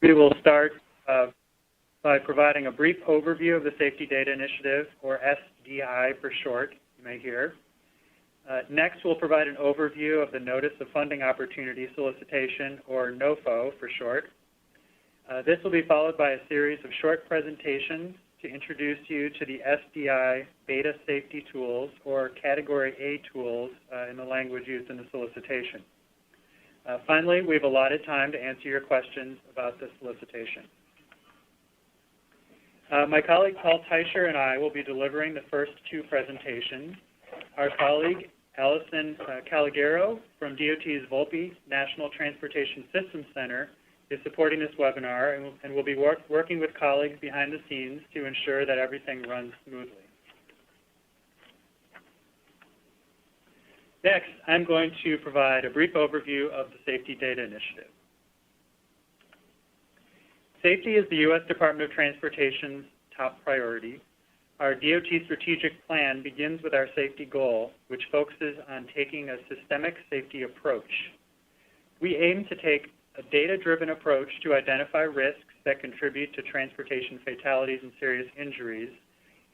We will start by providing a brief overview of the Safety Data Initiative, or SDI for short, you may hear. Next, we'll provide an overview of the Notice of Funding Opportunity Solicitation, or NOFO for short. This will be followed by a series of short presentations to introduce you to the SDI Beta Safety Tools, or Category A tools in the language used in the solicitation. Finally, we've allotted time to answer your questions about the solicitation. My colleague Paul Teicher and I will be delivering the first two presentations. Our colleague Allison Calagero from DOT's Volpe National Transportation Systems Center is supporting this webinar and will be working with colleagues behind the scenes to ensure that everything runs smoothly. Next, I'm going to provide a brief overview of the Safety Data Initiative. Safety is the U.S. Department of Transportation's top priority. Our DOT strategic plan begins with our safety goal, which focuses on taking a systemic safety approach. We aim to take a data-driven approach to identify risks that contribute to transportation fatalities and serious injuries,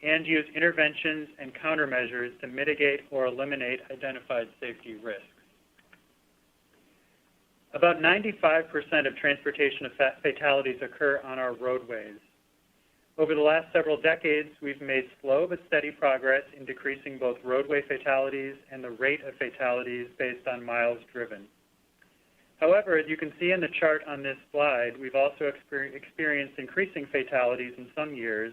and use interventions and countermeasures to mitigate or eliminate identified safety risks. About 95% of transportation fatalities occur on our roadways. Over the last several decades, we've made slow but steady progress in decreasing both roadway fatalities and the rate of fatalities based on miles driven. However, as you can see in the chart on this slide, we've also experienced increasing fatalities in some years,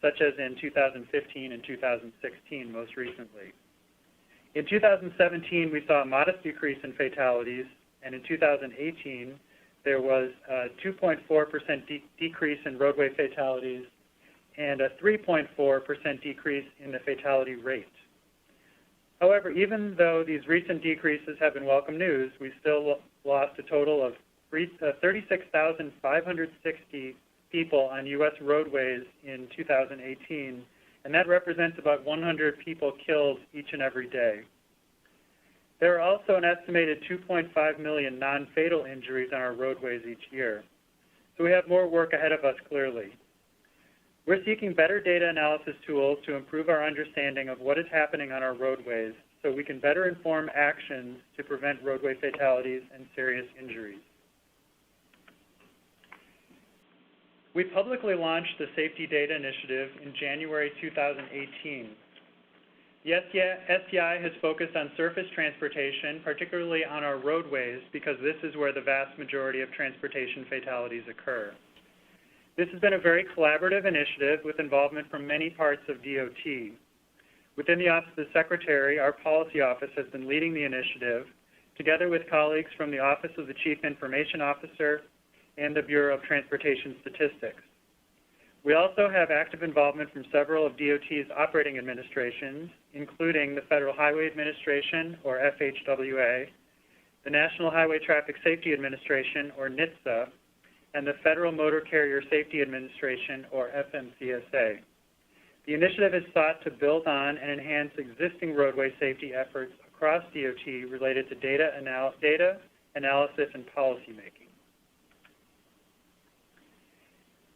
such as in 2015 and 2016 most recently. In 2017, we saw a modest decrease in fatalities, and in 2018, there was a 2.4% decrease in roadway fatalities and a 3.4% decrease in the fatality rate. However, even though these recent decreases have been welcome news, we still lost a total of 36,560 people on U.S. roadways in 2018, and that represents about 100 people killed each and every day. There are also an estimated 2.5 million non-fatal injuries on our roadways each year. So we have more work ahead of us, clearly. We're seeking better data analysis tools to improve our understanding of what is happening on our roadways so we can better inform actions to prevent roadway fatalities and serious injuries. We publicly launched the Safety Data Initiative in January 2018. The SDI has focused on surface transportation, particularly on our roadways, because this is where the vast majority of transportation fatalities occur. This has been a very collaborative initiative with involvement from many parts of DOT. Within the Office of the Secretary, our policy office has been leading the initiative, together with colleagues from the Office of the Chief Information Officer and the Bureau of Transportation Statistics. We also have active involvement from several of DOT's operating administrations, including the Federal Highway Administration, or FHWA, the National Highway Traffic Safety Administration, or NHTSA, and the Federal Motor Carrier Safety Administration, or FMCSA. The initiative is sought to build on and enhance existing roadway safety efforts across DOT related to data analysis and policymaking.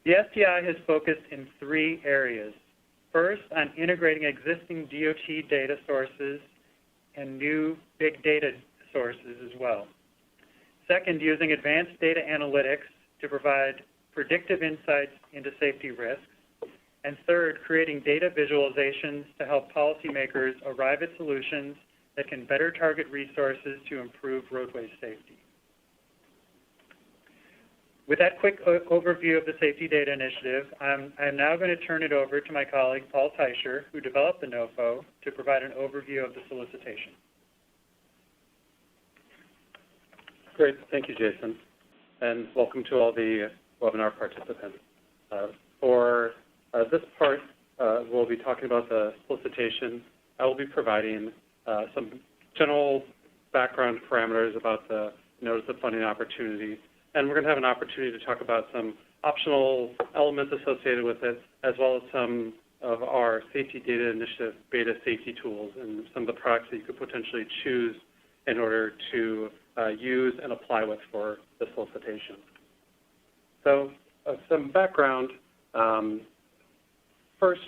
The SDI has focused in three areas. First, on integrating existing DOT data sources and new big data sources as well. Second, using advanced data analytics to provide predictive insights into safety risks. And third, creating data visualizations to help policymakers arrive at solutions that can better target resources to improve roadway safety. With that quick overview of the Safety Data Initiative, I'm now going to turn it over to my colleague, Paul Teicher, who developed the NOFO, to provide an overview of the solicitation. Great. Thank you, Jason. And welcome to all the webinar participants. For this part, we'll be talking about the solicitation. I will be providing some general background parameters about the Notice of Funding Opportunity. And we're going to have an opportunity to talk about some optional elements associated with it, as well as some of our Safety Data Initiative beta safety tools and some of the products that you could potentially choose in order to use and apply with for the solicitation. So some background. First,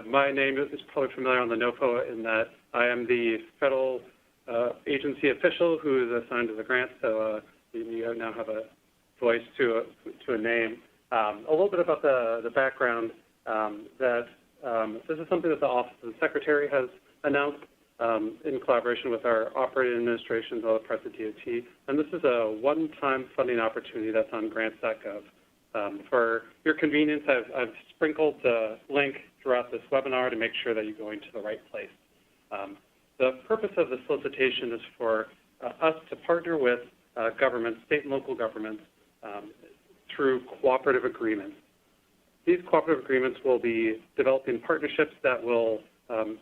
my name is probably familiar on the NOFO in that I am the federal agency official who is assigned to the grant, so you now have a voice to a name. A little bit about the background, that this is something that the Office of the Secretary has announced in collaboration with our operating administrations and other parts of DOT, and this is a one-time funding opportunity that's on grants.gov. For your convenience, I've sprinkled the link throughout this webinar to make sure that you're going to the right place. The purpose of the solicitation is for us to partner with governments, state and local governments, through cooperative agreements. These cooperative agreements will be developing partnerships that will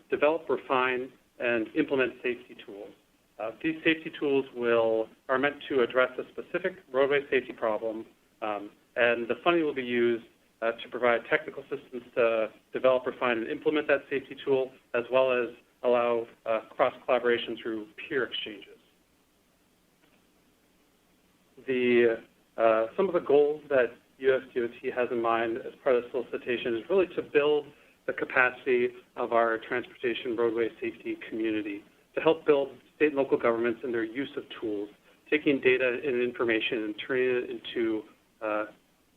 develop, refine, and implement safety tools. These safety tools are meant to address a specific roadway safety problem, and the funding will be used to provide technical assistance to develop, refine, and implement that safety tool, as well as allow cross-collaboration through peer exchanges. Some of the goals that USDOT has in mind as part of the solicitation is really to build the capacity of our transportation roadway safety community, to help build state and local governments in their use of tools, taking data and information and turning it into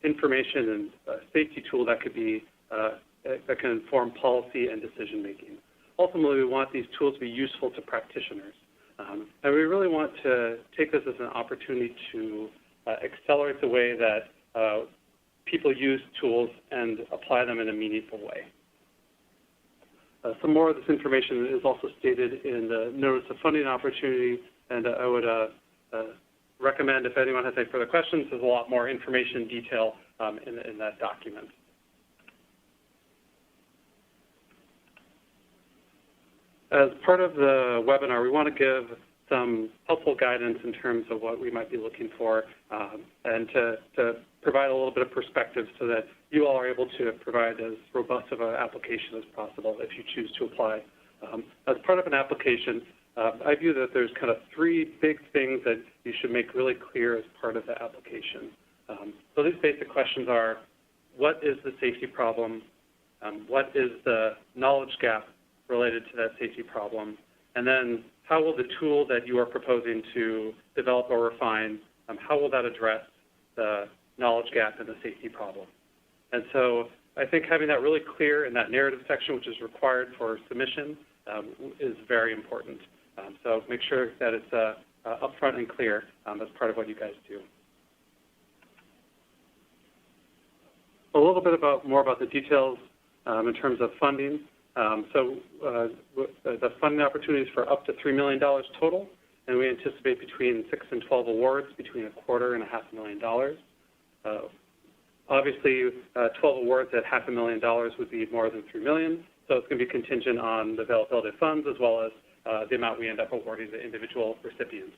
information and a safety tool that could be that can inform policy and decision making. Ultimately, we want these tools to be useful to practitioners, and we really want to take this as an opportunity to accelerate the way that people use tools and apply them in a meaningful way. Some more of this information is also stated in the Notice of Funding Opportunity, and I would recommend, if anyone has any further questions, there's a lot more information and detail in that document. As part of the webinar, we want to give some helpful guidance in terms of what we might be looking for, and to provide a little bit of perspective so that you all are able to provide as robust of an application as possible if you choose to apply. As part of an application, I view that there's kind of three big things that you should make really clear as part of the application. So these basic questions are, what is the safety problem? What is the knowledge gap related to that safety problem? And then how will the tool that you are proposing to develop or refine, how will that address the knowledge gap and the safety problem? And so I think having that really clear in that narrative section, which is required for submission, is very important. So make sure that it's upfront and clear as part of what you guys do. A little bit more about the details in terms of funding. The funding opportunities for up to $3 million total, and we anticipate between 6 and 12 awards, between $250,000 and $500,000. Obviously, 12 awards at $500,000 would be more than $3 million, so it's going to be contingent on the availability of funds as well as the amount we end up awarding the individual recipients.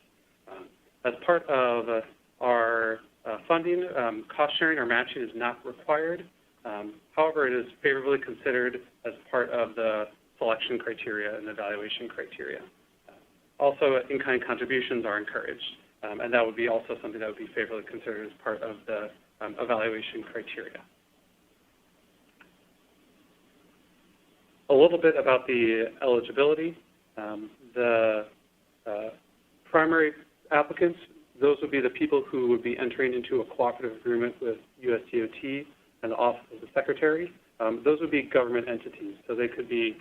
As part of our funding, cost sharing or matching is not required. However, it is favorably considered as part of the selection criteria and evaluation criteria. Also, in-kind contributions are encouraged, and that would be also something that would be favorably considered as part of the evaluation criteria. A little bit about the eligibility. The primary applicants, those would be the people who would be entering into a cooperative agreement with USDOT and the Office of the Secretary. Those would be government entities. So they could be,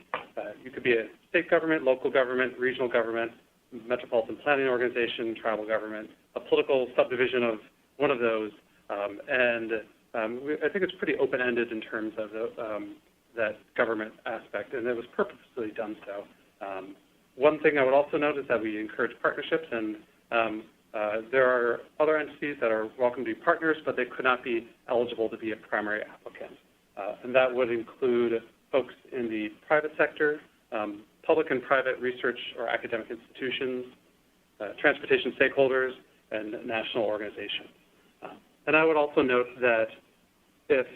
you could be a state government, local government, regional government, metropolitan planning organization, tribal government, a political subdivision of one of those. I think it's pretty open-ended in terms of that government aspect, and it was purposefully done so. One thing I would also note is that we encourage partnerships, and there are other entities that are welcome to be partners, but they could not be eligible to be a primary applicant. And that would include folks in the private sector, public and private research or academic institutions, transportation stakeholders, and national organizations. And I would also note that if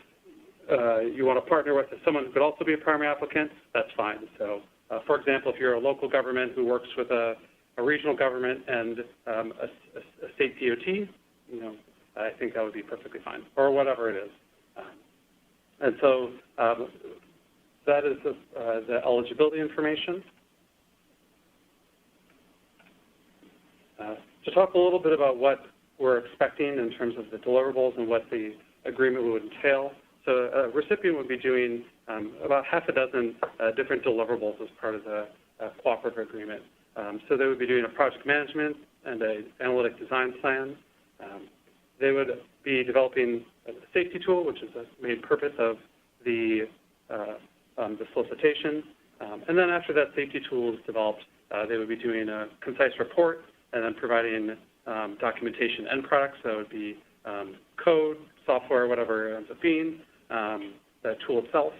you want to partner with someone who could also be a primary applicant, that's fine. So, for example, if you're a local government who works with a regional government and a state DOT, I think that would be perfectly fine, or whatever it is. And so that is the eligibility information. To talk a little bit about what we're expecting in terms of the deliverables and what the agreement would entail. So a recipient would be doing about half a dozen different deliverables as part of the cooperative agreement. So they would be doing a project management and an analytic design plan. They would be developing a safety tool, which is the main purpose of the solicitation. And then after that safety tool is developed, they would be doing a concise report and then providing documentation end products. So it would be code, software, whatever it ends up being, the tool itself.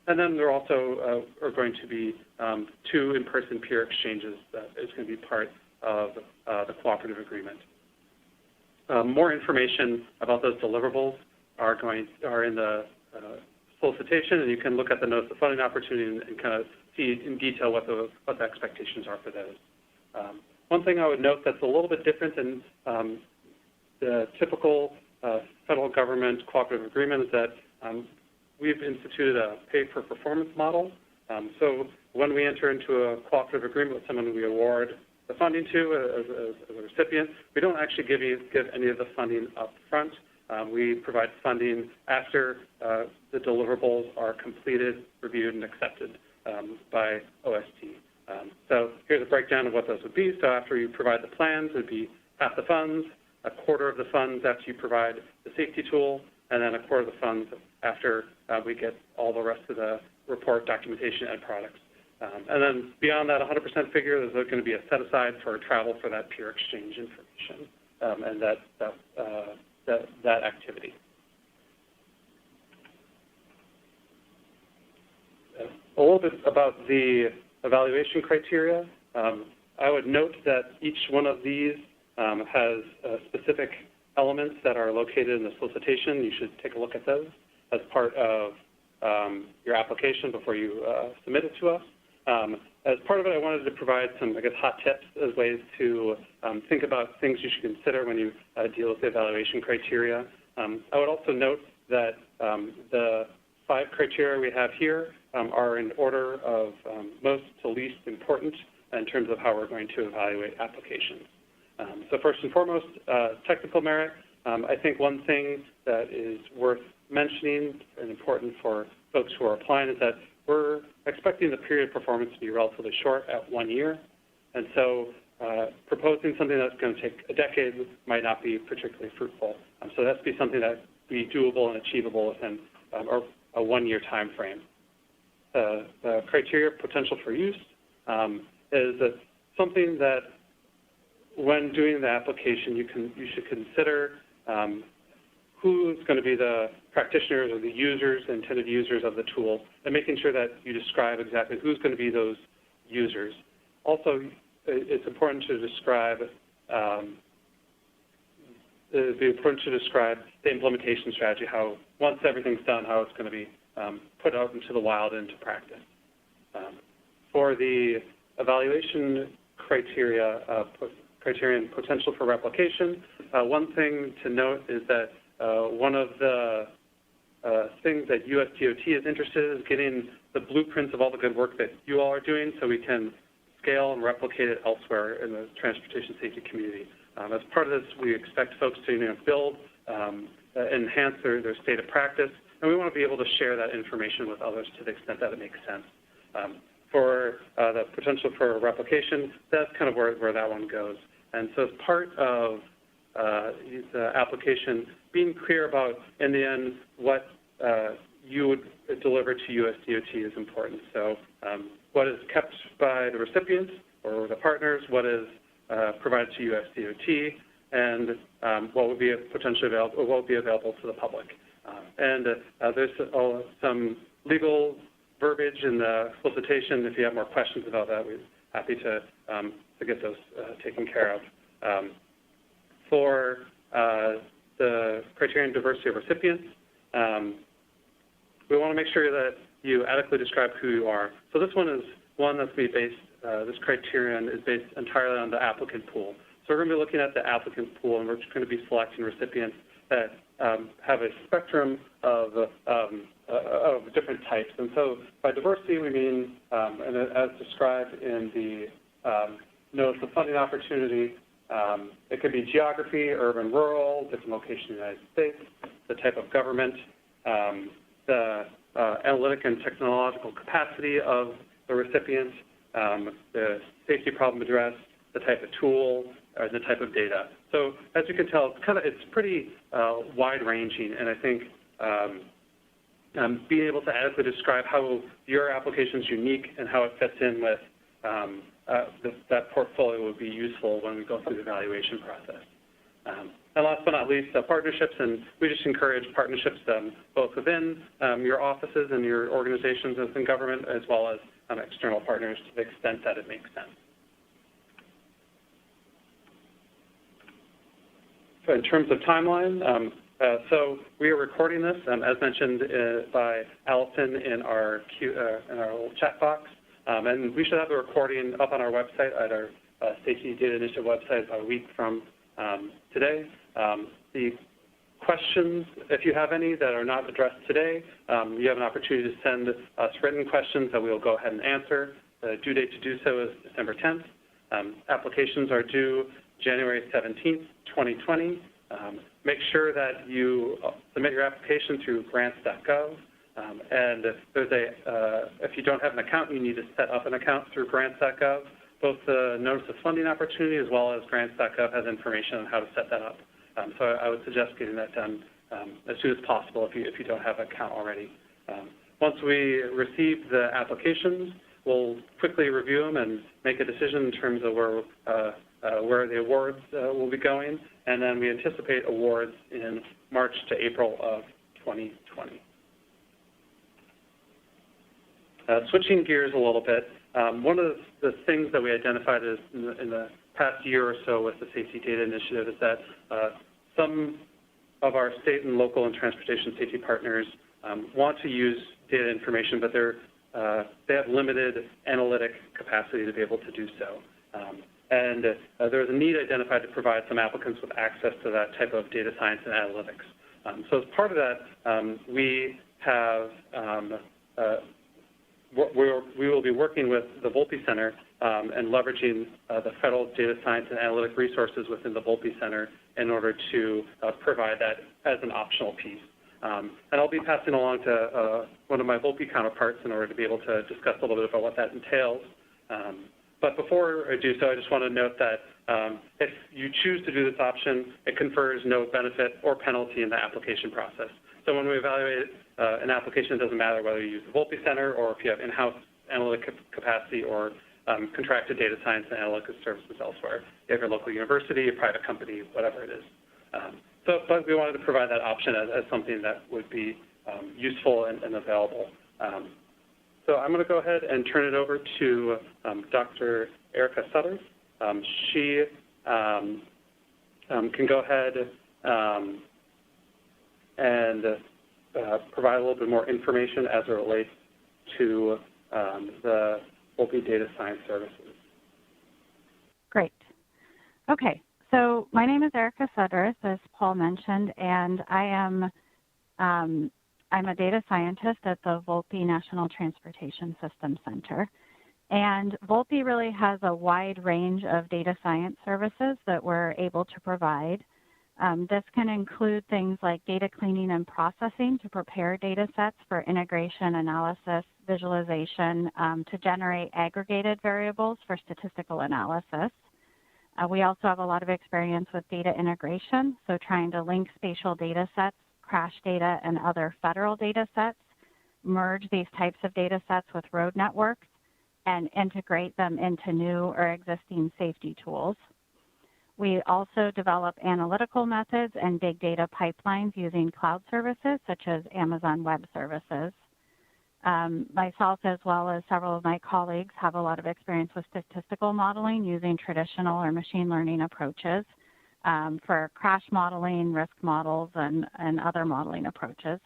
And then there also are going to be 2 in-person peer exchanges that is going to be part of the cooperative agreement. More information about those deliverables are in the solicitation, and you can look at the notice of funding opportunity and kind of see in detail what the expectations are for those. One thing I would note that's a little bit different than the typical federal government cooperative agreement is that we've instituted a pay-for-performance model. So when we enter into a cooperative agreement with someone we award the funding to as a recipient, we don't actually give any of the funding up front. We provide funding after the deliverables are completed, reviewed, and accepted by OSD. So here's a breakdown of what those would be. So after you provide the plans, it would be half the funds, a quarter of the funds after you provide the safety tool, and then a quarter of the funds after we get all the rest of the report, documentation, and products. And then beyond that 100% figure, there's going to be a set-aside for travel for that peer exchange information and that activity. A little bit about the evaluation criteria. I would note that each one of these has specific elements that are located in the solicitation. You should take a look at those as part of your application before you submit it to us. As part of it, I wanted to provide some, hot tips as ways to think about things you should consider when you deal with the evaluation criteria. I would also note that the 5 criteria we have here are in order of most to least important in terms of how we're going to evaluate applications. So first and foremost, technical merit. I think one thing that is worth mentioning and important for folks who are applying is that we're expecting the period of performance to be relatively short at 1 year. And so proposing something that's going to take a decade might not be particularly fruitful. So it has to be something that be doable and achievable within a 1-year time frame. The criteria potential for use is that something that when doing the application you should consider who's going to be the practitioners or the users, the intended users of the tool, and making sure that you describe exactly who's going to be those users. Also, it's important to describe the implementation strategy, how once everything's done, how it's going to be put out into the wild into practice. For the evaluation criterion potential for replication, one thing to note is that one of the things that USDOT is interested in is getting the blueprints of all the good work that you all are doing so we can scale and replicate it elsewhere in the transportation safety community. As part of this, we expect folks to build, enhance their state of practice, and we want to be able to share that information with others to the extent that it makes sense. For the potential for replication, that's kind of where that one goes. And so as part of the application, being clear about, in the end, what you would deliver to USDOT is important. So what is kept by the recipients or the partners, what is provided to USDOT, and what would be potentially available, or what would be available to the public. There's some legal verbiage in the solicitation. If you have more questions about that, we're happy to get those taken care of. For the criterion diversity of recipients, we want to make sure that you adequately describe who you are. So this one is one that's based, this criterion is based entirely on the applicant pool. So we're going to be looking at the applicant pool, and we're just going to be selecting recipients that have a spectrum of different types. And so by diversity, we mean, and as described in the notice of funding opportunity, it could be geography, urban, rural, different location in the United States, the type of government, the analytic and technological capacity of the recipient, the safety problem addressed, the type of tool, or the type of data. So as you can tell, it's pretty wide-ranging, and I think being able to adequately describe how your application is unique and how it fits in with that portfolio would be useful when we go through the evaluation process. And last but not least, partnerships, and we just encourage partnerships both within your offices and your organizations within government, as well as external partners to the extent that it makes sense. So in terms of timeline, so we are recording this, as mentioned by Allison in our little chat box, and we should have the recording up on our website at our Safety Data Initiative website about a week from today. The questions, if you have any that are not addressed today, you have an opportunity to send us written questions that we will go ahead and answer. The due date to do so is December 10th. Applications are due January 17th, 2020. Make sure that you submit your application through grants.gov. And there's if you don't have an account, you need to set up an account through grants.gov. Both the Notice of Funding Opportunity as well as grants.gov has information on how to set that up. So I would suggest getting that done as soon as possible if you don't have an account already. Once we receive the applications, we'll quickly review them and make a decision in terms of where the awards will be going, and then we anticipate awards in March to April of 2020. Switching gears a little bit, one of the things that we identified is in the past year or so with the Safety Data Initiative is that some of our state and local and transportation safety partners want to use data information, but they have limited analytic capacity to be able to do so. And there's a need identified to provide some applicants with access to that type of data science and analytics. So as part of that, we have we will be working with the Volpe Center and leveraging the federal data science and analytic resources within the Volpe Center in order to provide that as an optional piece. And I'll be passing along to one of my Volpe counterparts in order to be able to discuss a little bit about what that entails. But before I do so, I just want to note that if you choose to do this option, it confers no benefit or penalty in the application process. So when we evaluate an application, it doesn't matter whether you use the Volpe Center or if you have in-house analytic capacity or contracted data science and analytics services elsewhere. You have your local university, a private company, whatever it is. But we wanted to provide that option as something that would be useful and available. So I'm going to go ahead and turn it over to Dr. Erica Sutter. She can go ahead and provide a little bit more information as it relates to the Volpe Data Science Services. Great. Okay, so my name is Erica Sutter, as Paul mentioned, and I'm a data scientist at the Volpe National Transportation System Center. And Volpe really has a wide range of data science services that we're able to provide. This can include things like data cleaning and processing to prepare data sets for integration, analysis, visualization, to generate aggregated variables for statistical analysis. We also have a lot of experience with data integration, so trying to link spatial data sets, crash data, and other federal data sets, merge these types of data sets with road networks, and integrate them into new or existing safety tools. We also develop analytical methods and big data pipelines using cloud services such as Amazon Web Services. Myself, as well as several of my colleagues, have a lot of experience with statistical modeling using traditional or machine learning approaches for crash modeling, risk models, and other modeling approaches.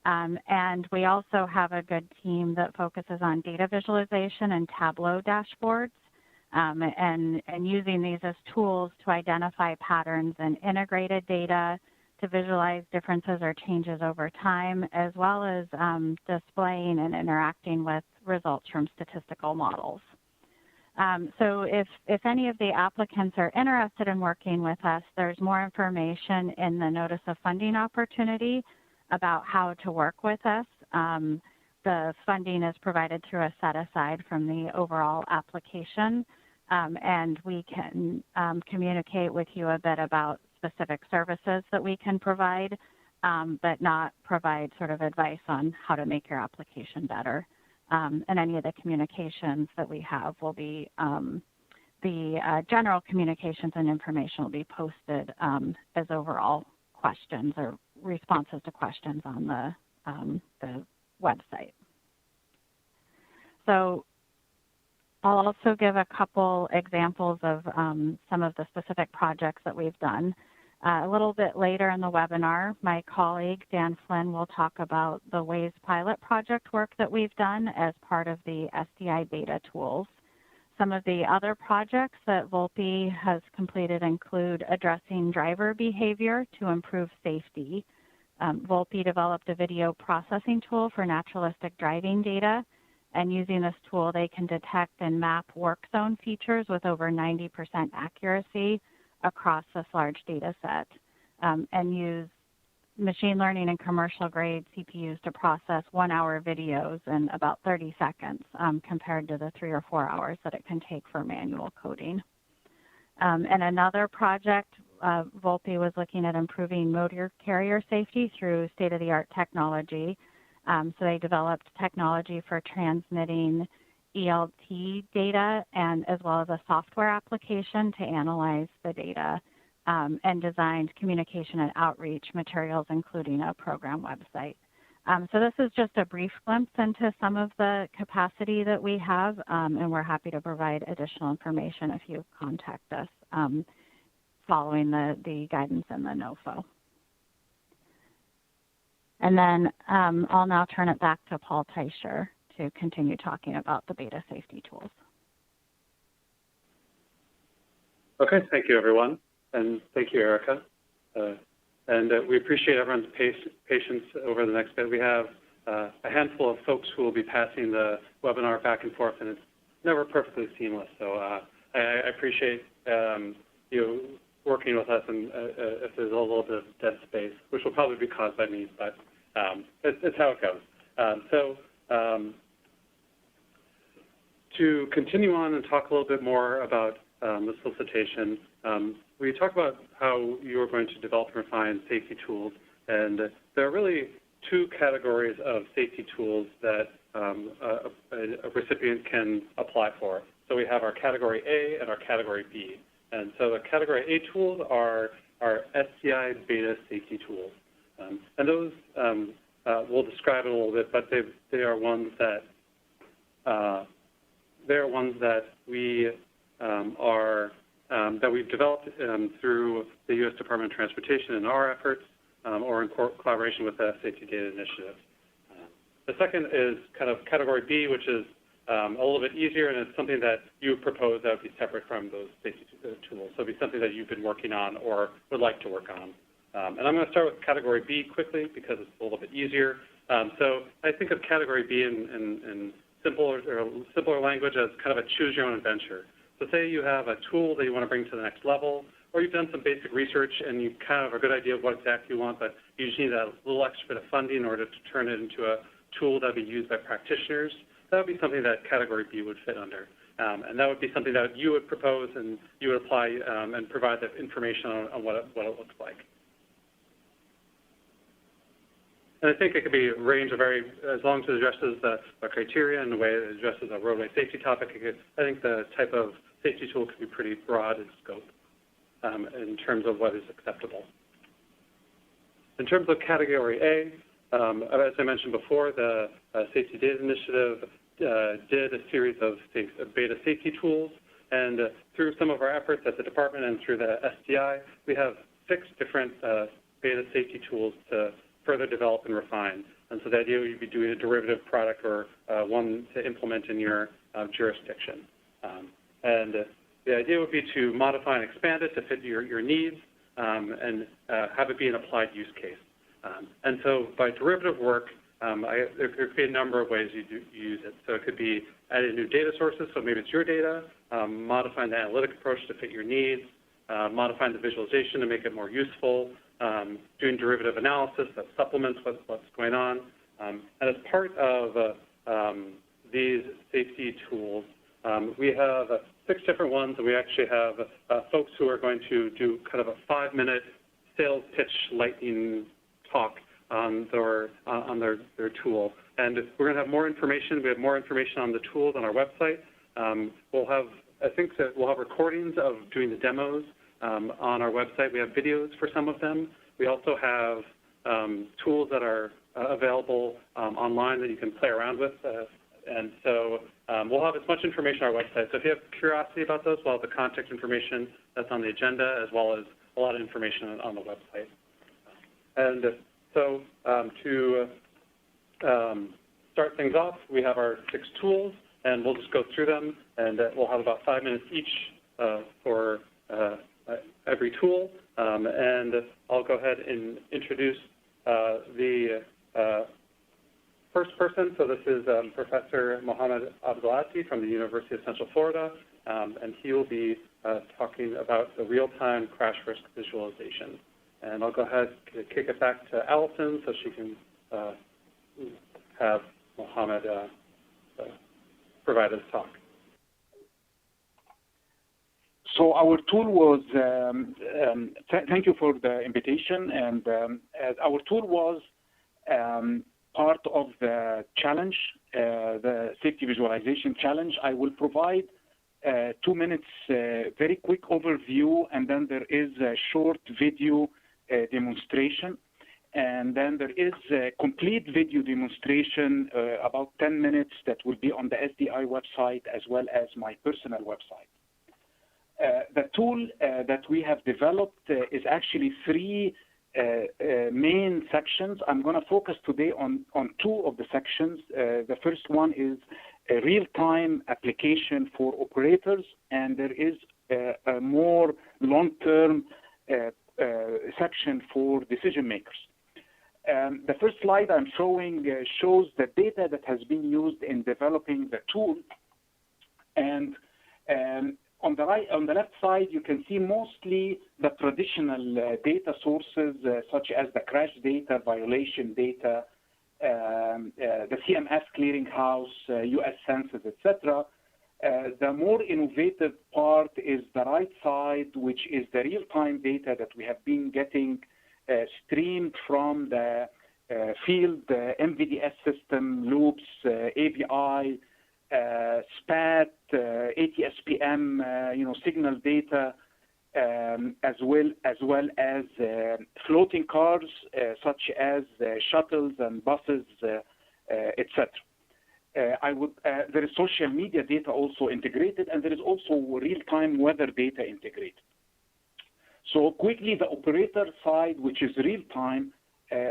And we also have a good team that focuses on data visualization and Tableau dashboards and using these as tools to identify patterns in integrated data, to visualize differences or changes over time, as well as displaying and interacting with results from statistical models. So if any of the applicants are interested in working with us, there's more information in the Notice of Funding Opportunity about how to work with us. The funding is provided through a set-aside from the overall application, and we can communicate with you a bit about specific services that we can provide, but not provide sort of advice on how to make your application better. And any of the communications that we have will be, the general communications and information will be posted as overall questions or responses to questions on the website. So I'll also give a couple examples of some of the specific projects that we've done. A little bit later in the webinar, my colleague Dan Flynn will talk about the Waze pilot project work that we've done as part of the SDI beta tools. Some of the other projects that Volpe has completed include addressing driver behavior to improve safety. Volpe developed a video processing tool for naturalistic driving data, and using this tool, they can detect and map work zone features with over 90% accuracy across this large data set, and use machine learning and commercial grade CPUs to process 1-hour videos in about 30 seconds compared to the 3 or 4 hours that it can take for manual coding. And another project, Volpe was looking at improving motor carrier safety through state-of-the-art technology. So they developed technology for transmitting ELT data and as well as a software application to analyze the data, and designed communication and outreach materials, including a program website. So this is just a brief glimpse into some of the capacity that we have, and we're happy to provide additional information if you contact us following the guidance in the NOFO. And then I'll now turn it back to Paul Teicher to continue talking about the beta safety tools. Okay, thank you, everyone. And thank you, Erica. We appreciate everyone's patience over the next bit. We have a handful of folks who will be passing the webinar back and forth, and it's never perfectly seamless. So I appreciate you working with us, and if there's a little bit of dead space, which will probably be caused by me, but it's how it goes. To continue on and talk a little bit more about the solicitation, we talked about how you are going to develop and refine safety tools, and there are really two categories of safety tools that a recipient can apply for. So we have our Category A and our Category B. And so the Category A tools are our SCI beta safety tools. And those, we'll describe it a little bit, but they are ones that we that we've developed through the U.S. Department of Transportation in our efforts, or in collaboration with the Safety Data Initiative. The second is kind of Category B, which is a little bit easier, and it's something that you propose that would be separate from those safety tools. So it'd be something that you've been working on or would like to work on. And I'm going to start with Category B quickly because it's a little bit easier. So I think of Category B in simpler language as kind of a choose-your-own-adventure. So say you have a tool that you want to bring to the next level, or you've done some basic research and you kind of have a good idea of what exactly you want, but you just need a little extra bit of funding in order to turn it into a tool that would be used by practitioners. That would be something that Category B would fit under. And that would be something that you would propose and you would apply and provide the information on what it looks like. And I think it could be a range of as long as it addresses the criteria and the way it addresses a roadway safety topic, I think the type of safety tool could be pretty broad in scope in terms of what is acceptable. In terms of Category A, as I mentioned before, the Safety Data Initiative did a series of beta safety tools, and through some of our efforts at the department and through the SDI, we have 6 different beta safety tools to further develop and refine. And so the idea would be doing a derivative product or one to implement in your jurisdiction. And the idea would be to modify and expand it to fit your needs and have it be an applied use case. And so by derivative work, there could be a number of ways you use it. So it could be adding new data sources, so maybe it's your data, modifying the analytic approach to fit your needs, modifying the visualization to make it more useful, doing derivative analysis that supplements what's going on. And as part of these safety tools, we have 6 different ones, and we actually have folks who are going to do kind of a 5-minute sales pitch lightning talk on their tool. And we're going to have more information. We have more information on the tools on our website. We'll have, I think that we'll have recordings of doing the demos on our website. We have videos for some of them. We also have tools that are available online that you can play around with. And so we'll have as much information on our website. So if you have curiosity about those, we'll have the contact information that's on the agenda, as well as a lot of information on the website. And so to start things off, we have our 6 tools, and we'll just go through them, and we'll have about 5 minutes each for every tool. And I'll go ahead and introduce the first person. So this is Professor Mohammed Abdelati from the University of Central Florida, and he will be talking about the real-time crash risk visualization. And I'll go ahead and kick it back to Allison so she can have Mohammed provide his talk. So our tool was, thank you for the invitation, and our tool was part of the challenge, the safety visualization challenge. I will provide 2 minutes very quick overview, and then there is a short video demonstration, and then there is a complete video demonstration about 10 minutes that will be on the SDI website as well as my personal website. The tool that we have developed is actually 3 main sections. I'm going to focus today on 2 of the sections. The first one is a real-time application for operators, and there is a more long-term section for decision makers. The first slide I'm showing shows the data that has been used in developing the tool, and on the left side, you can see mostly the traditional data sources, such as the crash data, violation data, the CMS clearinghouse, US Census, etc. The more innovative part is the right side, which is the real-time data that we have been getting streamed from the field MVDS system, loops, AVI, SPAT, ATSPM, signal data, as well as floating cars, such as shuttles and buses, etc. There is social media data also integrated, and there is also real-time weather data integrated. So quickly, the operator side, which is real-time,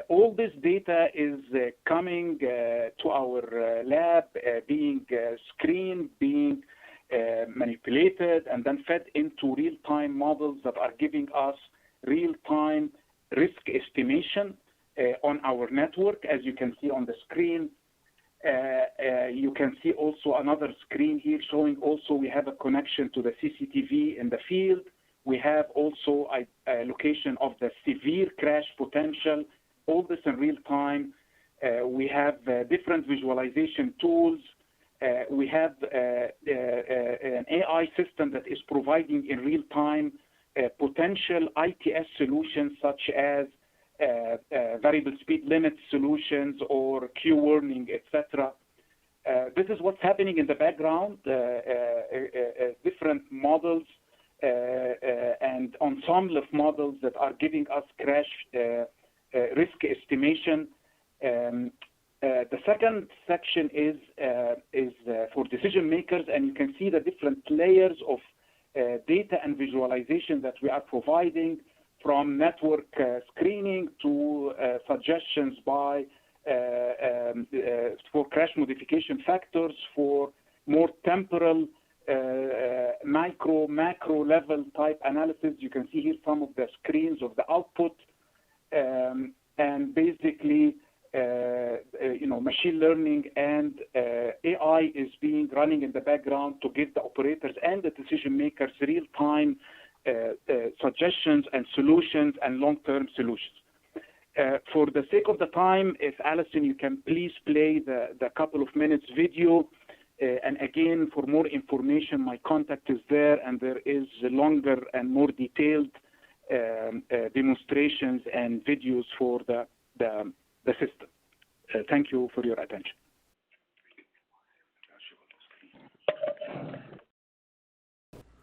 all this data is coming to our lab, being screened, being manipulated, and then fed into real-time models that are giving us real-time risk estimation on our network, as you can see on the screen. You can see also another screen here showing also we have a connection to the CCTV in the field. We have also a location of the severe crash potential, all this in real time. We have different visualization tools. We have an AI system that is providing in real time potential ITS solutions such as variable speed limit solutions or queue warning, etc. This is what's happening in the background, different models and ensemble of models that are giving us crash risk estimation. The second section is for decision makers, and you can see the different layers of data and visualization that we are providing, from network screening to suggestions by for crash modification factors, for more temporal macro level type analysis. You can see here some of the screens of the output, and basically, machine learning and AI is being running in the background to give the operators and the decision makers real-time suggestions and solutions and long-term solutions. For the sake of the time, if Allison, you can please play the couple of minutes video. And again, for more information, my contact is there, and there is longer and more detailed demonstrations and videos for the system. Thank you for your attention.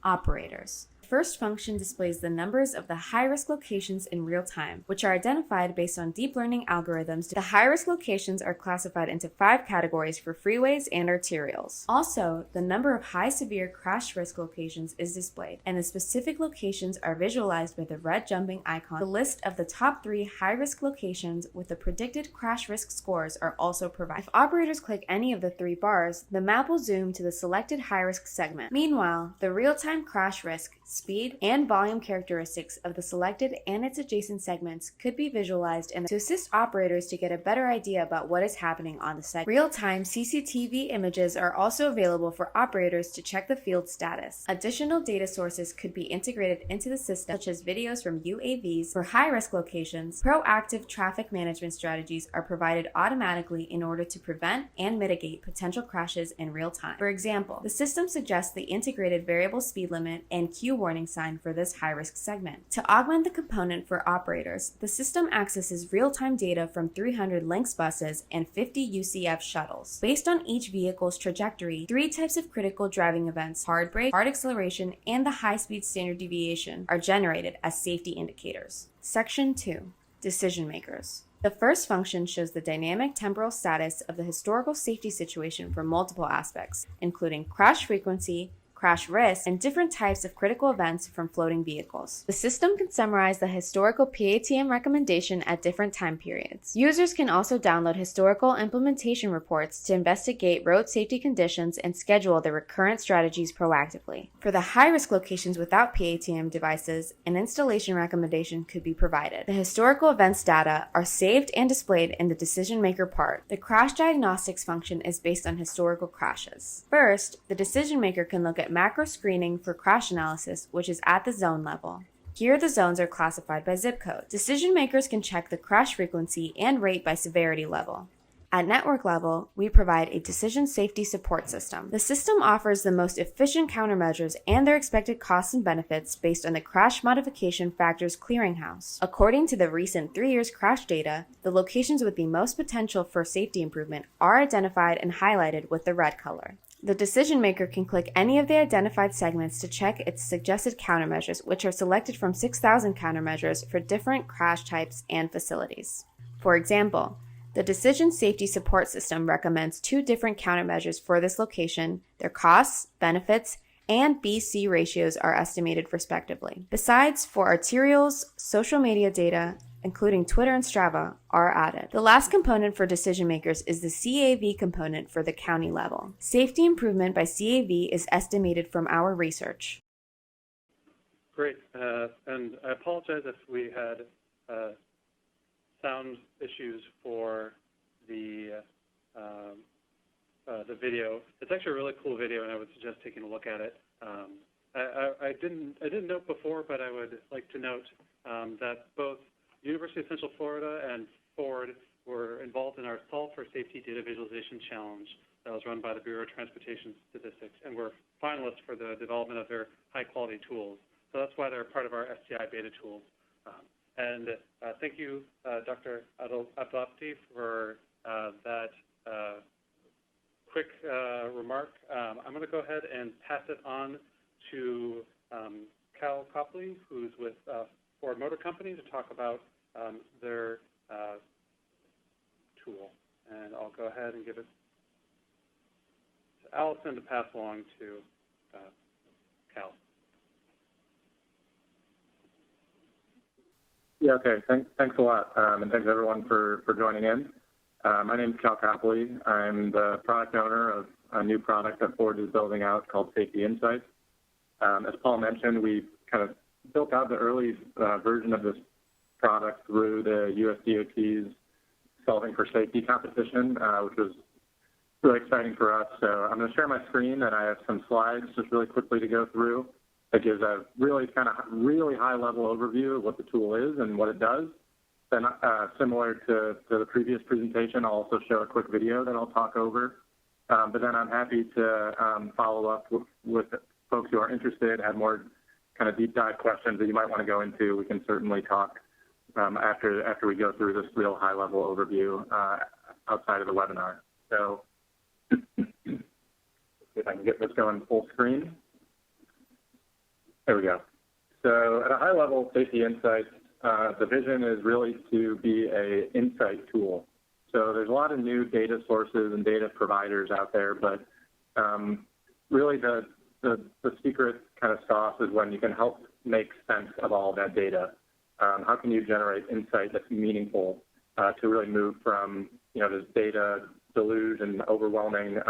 Operators. First function displays the numbers of the high-risk locations in real time, which are identified based on deep learning algorithms. The high-risk locations are classified into 5 categories for freeways and arterials. Also, the number of high severe crash risk locations is displayed, and the specific locations are visualized with a red jumping icon. The list of the top 3 high-risk locations with the predicted crash risk scores are also provided. If operators click any of the 3 bars, the map will zoom to the selected high-risk segment. Meanwhile, the real-time crash risk, speed, and volume characteristics of the selected and its adjacent segments could be visualized to assist operators to get a better idea about what is happening on the segment. Real-time CCTV images are also available for operators to check the field status. Additional data sources could be integrated into the system, such as videos from UAVs. For high-risk locations, proactive traffic management strategies are provided automatically in order to prevent and mitigate potential crashes in real time. For example, the system suggests the integrated variable speed limit and queue warning sign for this high-risk segment. To augment the component for operators, the system accesses real-time data from 300 Lynx buses and 50 UCF shuttles. Based on each vehicle's trajectory, 3 types of critical driving events, hard brake, hard acceleration, and the high-speed standard deviation, are generated as safety indicators. Section 2. Decision makers. The first function shows the dynamic temporal status of the historical safety situation for multiple aspects, including crash frequency, crash risk, and different types of critical events from floating vehicles. The system can summarize the historical PATM recommendation at different time periods. Users can also download historical implementation reports to investigate road safety conditions and schedule their recurrent strategies proactively. For the high-risk locations without PATM devices, an installation recommendation could be provided. The historical events data are saved and displayed in the decision maker part. The crash diagnostics function is based on historical crashes. First, the decision maker can look at macro screening for crash analysis, which is at the zone level. Here, the zones are classified by zip code. Decision makers can check the crash frequency and rate by severity level. At network level, we provide a decision safety support system. The system offers the most efficient countermeasures and their expected costs and benefits based on the Crash Modification Factors Clearinghouse. According to the recent 3 years crash data, the locations with the most potential for safety improvement are identified and highlighted with the red color. The decision maker can click any of the identified segments to check its suggested countermeasures, which are selected from 6,000 countermeasures for different crash types and facilities. For example, the Decision Safety Support System recommends 2 different countermeasures for this location. Their costs, benefits, and BC ratios are estimated respectively. Besides, for arterials, social media data, including Twitter and Strava, are added. The last component for decision makers is the CAV component for the county level. Safety improvement by CAV is estimated from our research. Great, and I apologize if we had sound issues for the video. It's actually a really cool video, and I would suggest taking a look at it. I didn't note before, but I would like to note that both University of Central Florida and Ford were involved in our Solve for Safety Data Visualization Challenge that was run by the Bureau of Transportation Statistics, and were finalists for the development of their high-quality tools. So that's why they're part of our STI beta tools. And thank you, Dr. Abdulabdi, for that quick remark. I'm going to go ahead and pass it on to Cal Copley, who's with Ford Motor Company, to talk about their tool. And I'll go ahead and give it to Allison to pass along to Cal. Yeah, okay. Thanks a lot, and thanks everyone for joining in. My name is Cal Copley. I'm the product owner of a new product that Ford is building out called Safety Insights. As Paul mentioned, we kind of built out the early version of this product through the USDOT's Solving for Safety competition, which was really exciting for us. So I'm going to share my screen, and I have some slides just really quickly to go through that gives a really high-level overview of what the tool is and what it does. Then, similar to the previous presentation, I'll also show a quick video that I'll talk over. But then I'm happy to follow up with folks who are interested, have more kind of deep dive questions that you might want to go into. We can certainly talk after we go through this real high-level overview outside of the webinar. So see if I can get this going full screen. There we go. So at a high level, Safety Insights, the vision is really to be an insight tool. So there's a lot of new data sources and data providers out there, but really the secret kind of sauce is when you can help make sense of all that data. How can you generate insight that's meaningful to really move from, this data deluge and overwhelming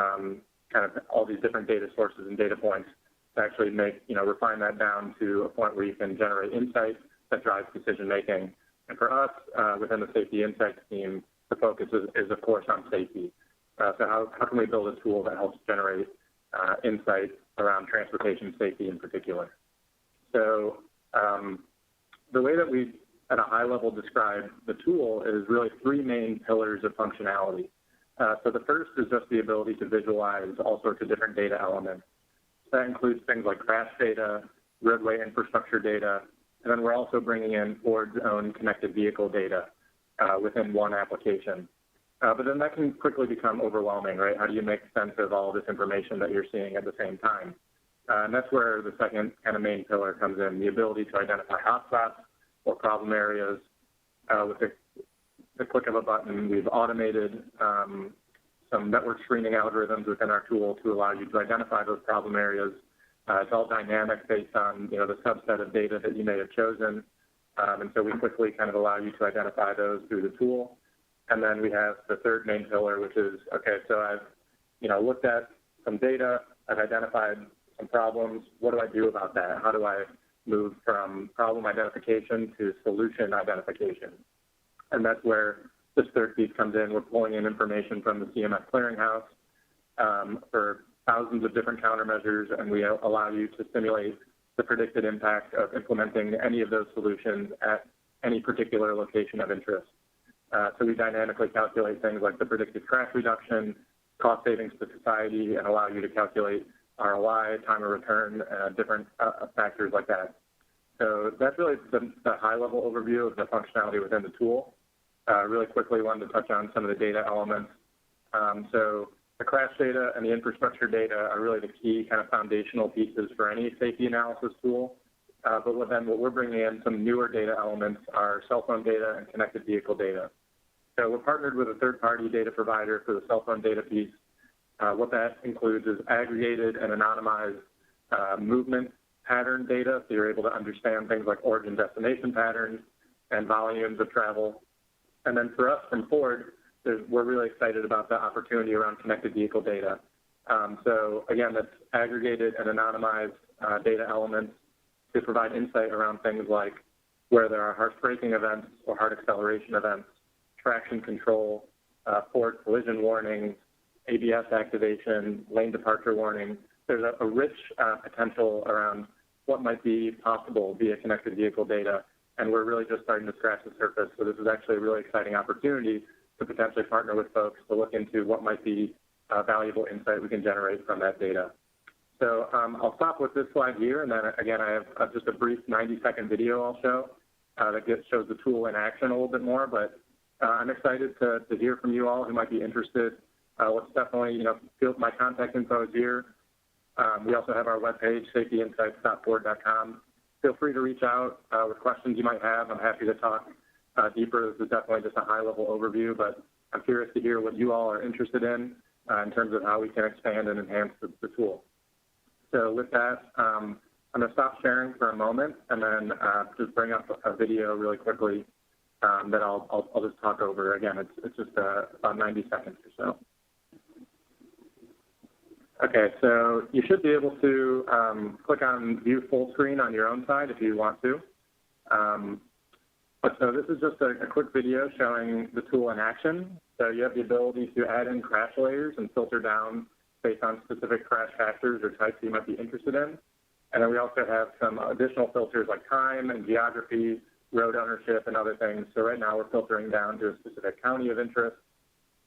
kind of all these different data sources and data points to actually make, refine that down to a point where you can generate insight that drives decision making. And for us, within the Safety Insights team, the focus is of course on safety. So how can we build a tool that helps generate insight around transportation safety in particular? So the way that we, at a high level, describe the tool is really three main pillars of functionality. So the first is just the ability to visualize all sorts of different data elements. That includes things like crash data, roadway infrastructure data, and then we're also bringing in Ford's own connected vehicle data within one application. But then that can quickly become overwhelming, right? How do you make sense of all this information that you're seeing at the same time? And that's where the second kind of main pillar comes in, the ability to identify hotspots or problem areas. With the click of a button, we've automated some network screening algorithms within our tool to allow you to identify those problem areas. It's all dynamic based on the subset of data that you may have chosen. And so we quickly kind of allow you to identify those through the tool. And then we have the third main pillar, which is, okay, so I've looked at some data, I've identified some problems. What do I do about that? How do I move from problem identification to solution identification? And that's where this third piece comes in. We're pulling in information from the CMS clearinghouse for thousands of different countermeasures, and we allow you to simulate the predicted impact of implementing any of those solutions at any particular location of interest. So we dynamically calculate things like the predicted crash reduction, cost savings to society, and allow you to calculate ROI, time of return, different factors like that. So that's really the high-level overview of the functionality within the tool. Really quickly, wanted to touch on some of the data elements. So the crash data and the infrastructure data are really the key kind of foundational pieces for any safety analysis tool. But what we're bringing in, some newer data elements, are cell phone data and connected vehicle data. So we're partnered with a third-party data provider for the cell phone data piece. What that includes is aggregated and anonymized movement pattern data, so you're able to understand things like origin-destination patterns and volumes of travel. And then for us from Ford, we're really excited about the opportunity around connected vehicle data. So again, that's aggregated and anonymized data elements to provide insight around things like where there are harsh braking events or hard acceleration events, traction control, forward collision warnings, ABS activation, lane departure warning. There's a rich potential around what might be possible via connected vehicle data, and we're really just starting to scratch the surface. So this is actually a really exciting opportunity to potentially partner with folks to look into what might be valuable insight we can generate from that data. So I'll stop with this slide here, and then again, I have just a brief 90-second video I'll show that shows the tool in action a little bit more, but I'm excited to hear from you all who might be interested. Let's definitely, feel my contact info is here. We also have our webpage, safetyinsights.ford.com. Feel free to reach out with questions you might have. I'm happy to talk deeper. This is definitely just a high-level overview, but I'm curious to hear what you all are interested in terms of how we can expand and enhance the tool. So with that, I'm going to stop sharing for a moment and then just bring up a video really quickly that I'll just talk over. Again, it's just about 90 seconds or so. Okay, so you should be able to click on View Full Screen on your own side if you want to. But so this is just a quick video showing the tool in action. So you have the ability to add in crash layers and filter down based on specific crash factors or types you might be interested in. And then we also have some additional filters like time and geography, road ownership, and other things. So right now we're filtering down to a specific county of interest.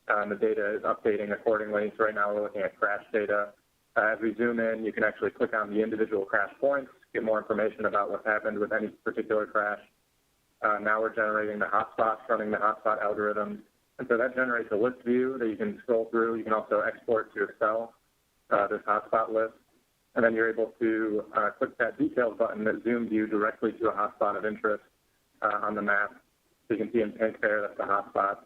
The data is updating accordingly. So right now we're looking at crash data. As we zoom in, you can actually click on the individual crash points, get more information about what's happened with any particular crash. Now we're generating the hotspots, running the hotspot algorithm. And so that generates a list view that you can scroll through. You can also export to Excel, this hotspot list. And then you're able to click that details button that zooms you directly to a hotspot of interest on the map. So you can see in pink there, that's the hotspot.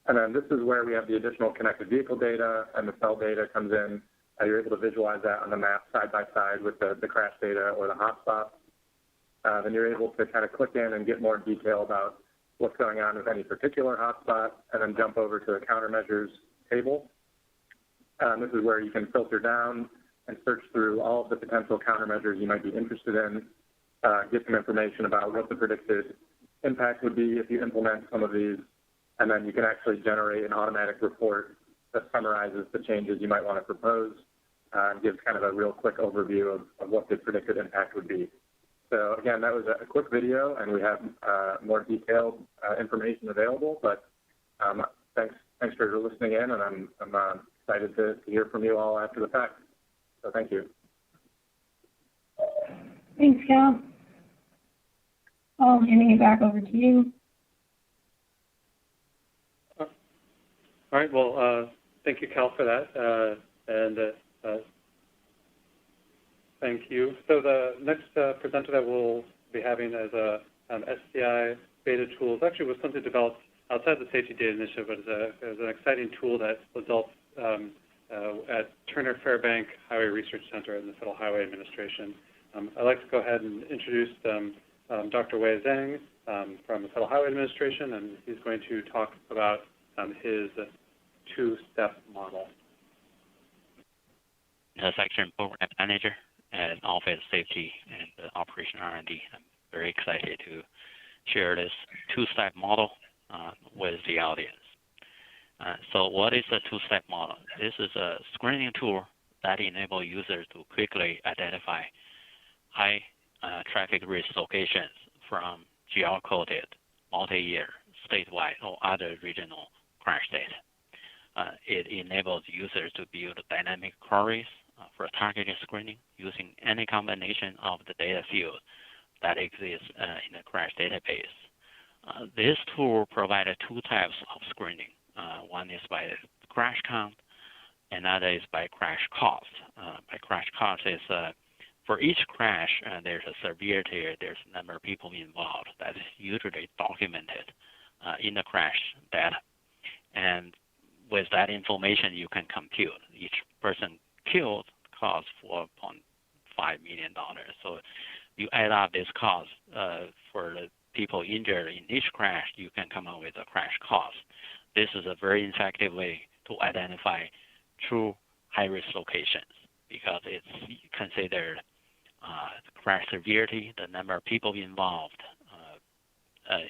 And then this is where we have the additional connected vehicle data and the cell data comes in. You're able to visualize that on the map side by side with the crash data or the hotspot. Then you're able to kind of click in and get more detail about what's going on with any particular hotspot, and then jump over to the countermeasures table. This is where you can filter down and search through all of the potential countermeasures you might be interested in, get some information about what the predicted impact would be if you implement some of these, and then you can actually generate an automatic report that summarizes the changes you might want to propose and gives kind of a real quick overview of what the predicted impact would be. So again, that was a quick video, and we have more detailed information available. But thanks for listening in, and I'm excited to hear from you all after the fact. So thank you. Thanks, Cal. Paul, handing it back over to you. All right. Well, thank you, Cal, for that, thank you. So the next presenter that we'll be having as a SCI beta tool actually was something developed outside the Safety Data Initiative, but is an exciting tool that was developed at Turner Fairbank Highway Research Center in the Federal Highway Administration. I'd like to go ahead and introduce Dr. Wei Zhang from the Federal Highway Administration, and he's going to talk about his two-step model. Section Program Manager at Office Safety and Operation R&D. I'm very excited to share this two-step model with the audience. So what is a two-step model? This is a screening tool that enables users to quickly identify high traffic risk locations from geo-coded, multi-year, statewide, or other regional crash data. It enables users to build dynamic queries for targeted screening using any combination of the data fields that exists in the crash database. This tool provided two types of screening. One is by crash count, another is by crash cost. By crash cost is for each crash, there's a severity, there's a number of people involved that is usually documented in the crash data. And with that information, you can compute each person killed costs $4.5 million. So you add up this cost for the people injured in each crash, you can come up with a crash cost. This is a very effective way to identify true high-risk locations because it's considered crash severity, the number of people involved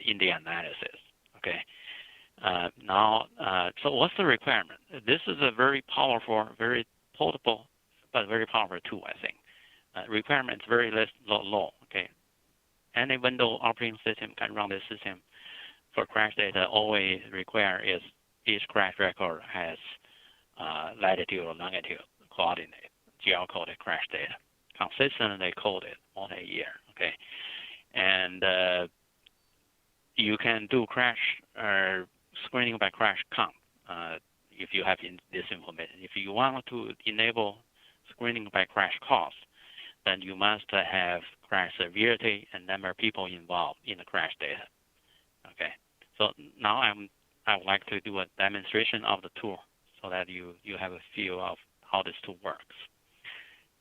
in the analysis. Okay. So what's the requirement? This is a very powerful, very portable, but very powerful tool, I think. Requirements very low. Okay. Any Windows operating system can run this system. For crash data, all we require is each crash record has latitude or longitude coordinate, geo-coded crash data, consistently coded multi-year. Okay, and you can do crash screening by crash count if you have this information. If you want to enable screening by crash cost, then you must have crash severity and number of people involved in the crash data. Okay, so now I would like to do a demonstration of the tool so that you have a feel of how this tool works.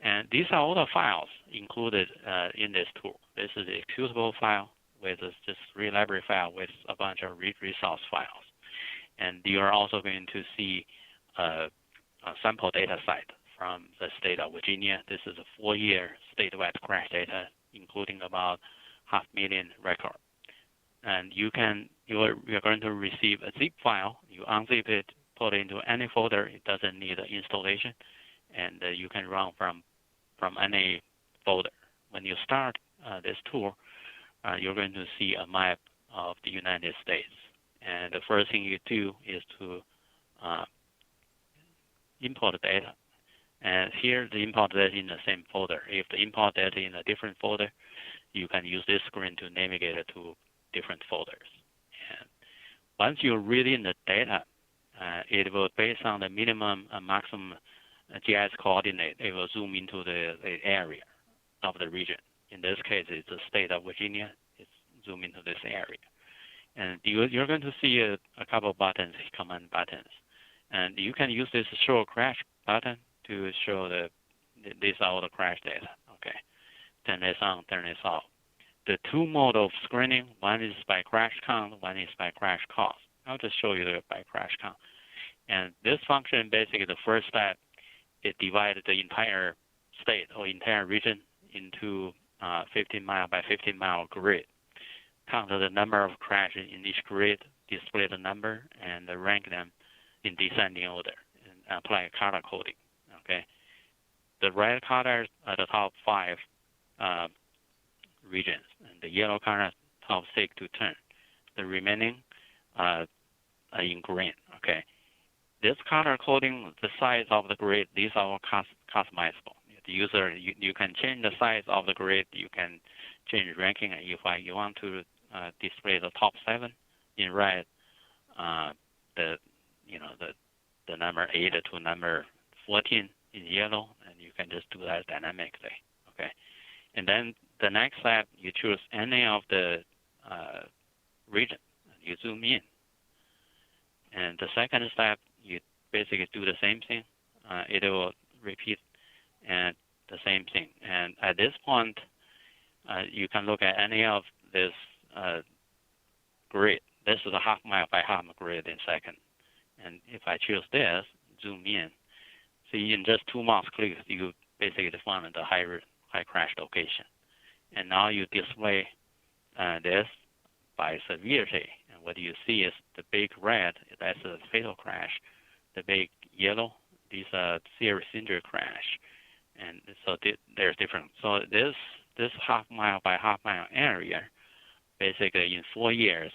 And these are all the files included in this tool. This is the executable file with just library file with a bunch of resource files. And you are also going to see a sample data set from the state of Virginia. This is a 4-year statewide crash data, including about 500,000 records. And you're going to receive a zip file. You unzip it, put it into any folder. It doesn't need an installation, and you can run from any folder. When you start this tour, you're going to see a map of the United States. And the first thing you do is to import data. And here, the import data in the same folder. If the import data in a different folder, you can use this screen to navigate it to different folders. And once you read in the data, it will, based on the minimum and maximum GIS coordinate, it will zoom into the area of the region. In this case, it's the state of Virginia. It's zoom into this area. And you're going to see a couple of buttons, command buttons. And you can use this show crash button to show these are all the crash data. Okay, turn this on, turn this off. The two mode of screening, one is by crash count, one is by crash cost. I'll just show you the by crash count. And this function, basically the first step, it divided the entire state or entire region into 15-mile by 15-mile grid. Count the number of crashes in each grid, display the number, and rank them in descending order, and apply color coding. Okay, the red colors are the top 5 regions, and the yellow color top 6 to 10. The remaining are in green. Okay, this color coding, the size of the grid, these are all customizable. The user, you can change the size of the grid. You can change ranking. If you want to display the top 7 in red, the number 8 to number 14 in yellow, and you can just do that dynamically. Okay, and then the next step, you choose any of the region. You zoom in, and the second step, you basically do the same thing. It will repeat and the same thing. And at this point, you can look at any of this grid. This is a half-mile by half-mile grid in second. And if I choose this, zoom in, see in just 2 mouse clicks, you basically define the high crash location. And now you display this by severity. And what you see is the big red, that's a fatal crash. The big yellow, these are serious injury crash. And so there's different. So this half-mile by half-mile area, basically in 4 years,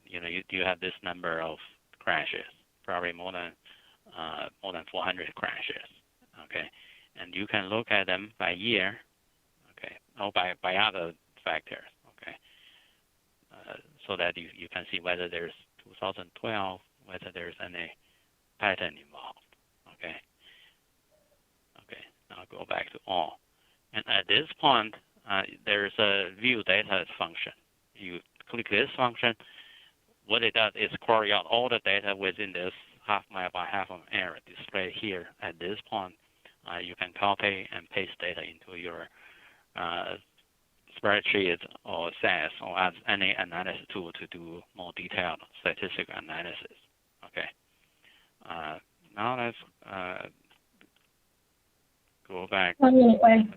you have this number of crashes, probably more than 400 crashes. Okay, and you can look at them by year. Okay, or by other factors. Okay, so that you can see whether there's 2012, whether there's any pattern involved. Okay. Okay, now go back to all. And at this point, there's a view data function. You click this function. What it does is query out all the data within this half-mile by half-mile area displayed here. At this point, you can copy and paste data into your spreadsheet or SAS or as any analysis tool to do more detailed statistical analysis. Okay. Now let's go back. 1 minute left.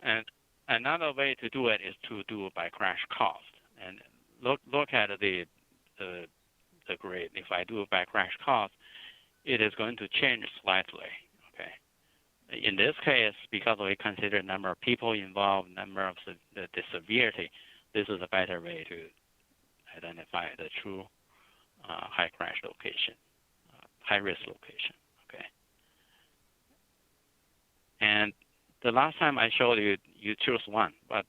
And another way to do it is to do it by crash cost. And look at the grid. If I do it by crash cost, it is going to change slightly. Okay. In this case, because we consider number of people involved, number of the severity, this is a better way to identify the true high crash location, high risk location. Okay. And the last time I showed you, you choose one, but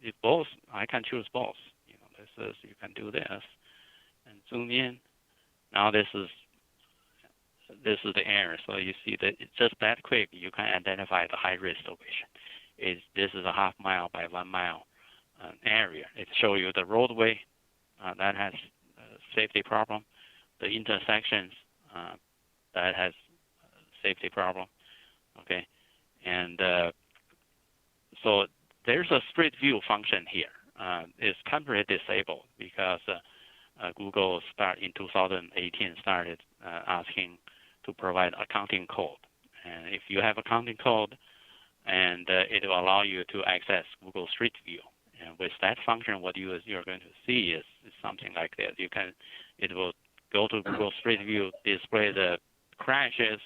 if both, I can choose both. This is, you can do this and zoom in. Now this is the area. So you see that it's just that quick. You can identify the high risk location. This is a half-mile by 1 mile area. It shows you the roadway that has safety problem, the intersections that has safety problem. Okay, and so there's a street view function here. It's temporarily disabled because Google in 2018 started asking to provide accounting code. And if you have accounting code, and it will allow you to access Google Street View. And with that function, what you're going to see is something like that. It will go to Google Street View, display the crashes,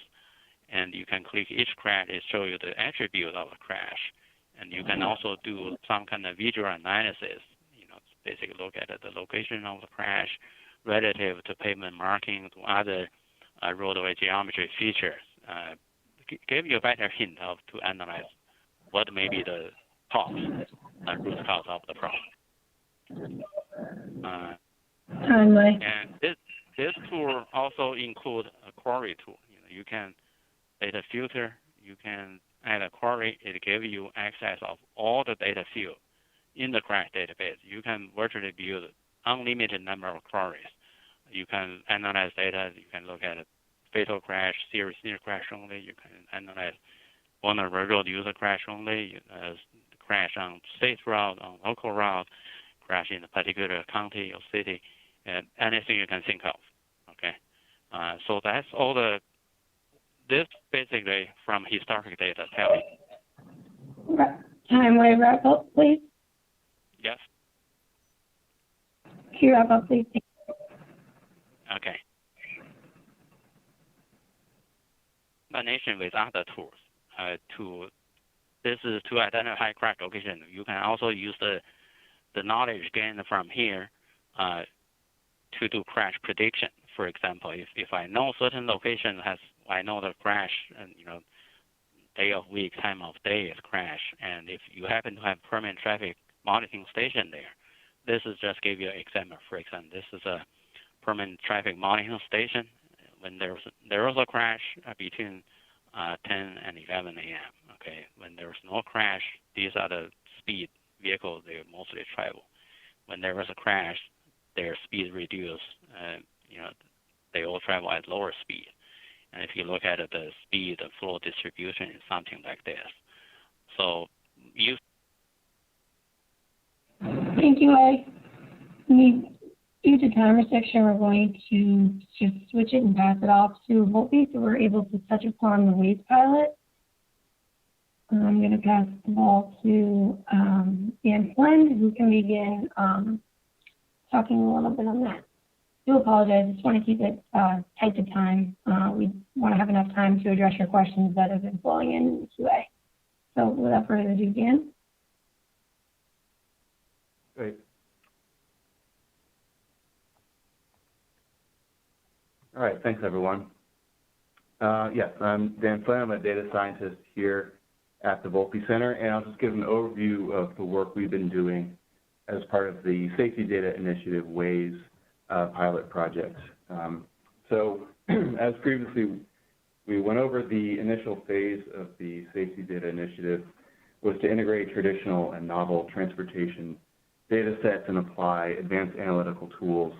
and you can click each crash. It shows you the attribute of a crash. And you can also do some kind of visual analysis, basically look at the location of the crash relative to pavement marking, to other roadway geometry features. Give you a better hint to analyze what may be the cause and root cause of the problem. And this tool also includes a query tool. You can data filter, you can add a query. It gives you access of all the data fields in the crash database. You can virtually build unlimited number of queries. You can analyze data. You can look at a fatal crash, serious near crash only. You can analyze vulnerable road user crash only, crash on state route, on local route, crash in a particular county or city, and anything you can think of. Okay, so that's all this basically from historic data tell you. Time, will you wrap up, please? Yes. Can you wrap up, please? Okay. Combination with other tools this is to identify crash location. You can also use the knowledge gained from here to do crash prediction. For example, if I know certain location I know the crash and day of week, time of day is crash, and if you happen to have permanent traffic monitoring station there, this is just give you an example. For example, this is a permanent traffic monitoring station. When there was a crash between 10 and 11 a.m. Okay, when there's no crash, these are the speed vehicles they mostly travel. When there was a crash, their speed reduced. They all travel at lower speed. And if you look at the speed, the flow distribution is something like this. So you. Thank you. Due to time restriction, we're going to just switch it and pass it off to Volpe so we're able to touch upon the Waze pilot. I'm going to pass the ball to Dan Flynn, who can begin talking a little bit on that. I do apologize. I just want to keep it tight to time. We want to have enough time to address your questions that have been flowing in QA. So without further ado, Dan. Great. All right, thanks everyone. Yes, I'm Dan Flynn. I'm a data scientist here at the Volpe Center, and I'll just give an overview of the work we've been doing as part of the Safety Data Initiative Waze pilot project. So as previously, we went over the initial phase of the Safety Data Initiative was to integrate traditional and novel transportation data sets and apply advanced analytical tools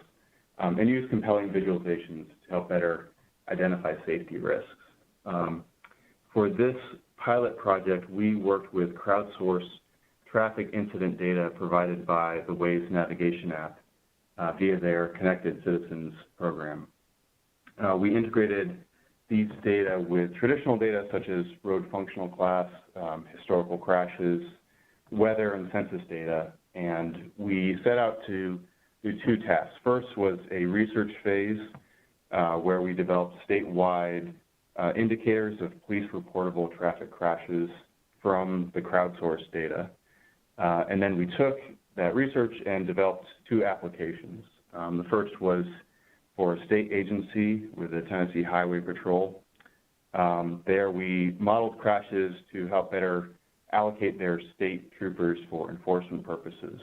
and use compelling visualizations to help better identify safety risks. For this pilot project, we worked with crowdsourced traffic incident data provided by the Waze navigation app via their Connected Citizens program. We integrated these data with traditional data such as road functional class, historical crashes, weather and census data, and we set out to do two tasks. First was a research phase where we developed statewide indicators of police reportable traffic crashes from the crowdsourced data. And then we took that research and developed two applications. The first was for a state agency with the Tennessee Highway Patrol. There we modeled crashes to help better allocate their state troopers for enforcement purposes.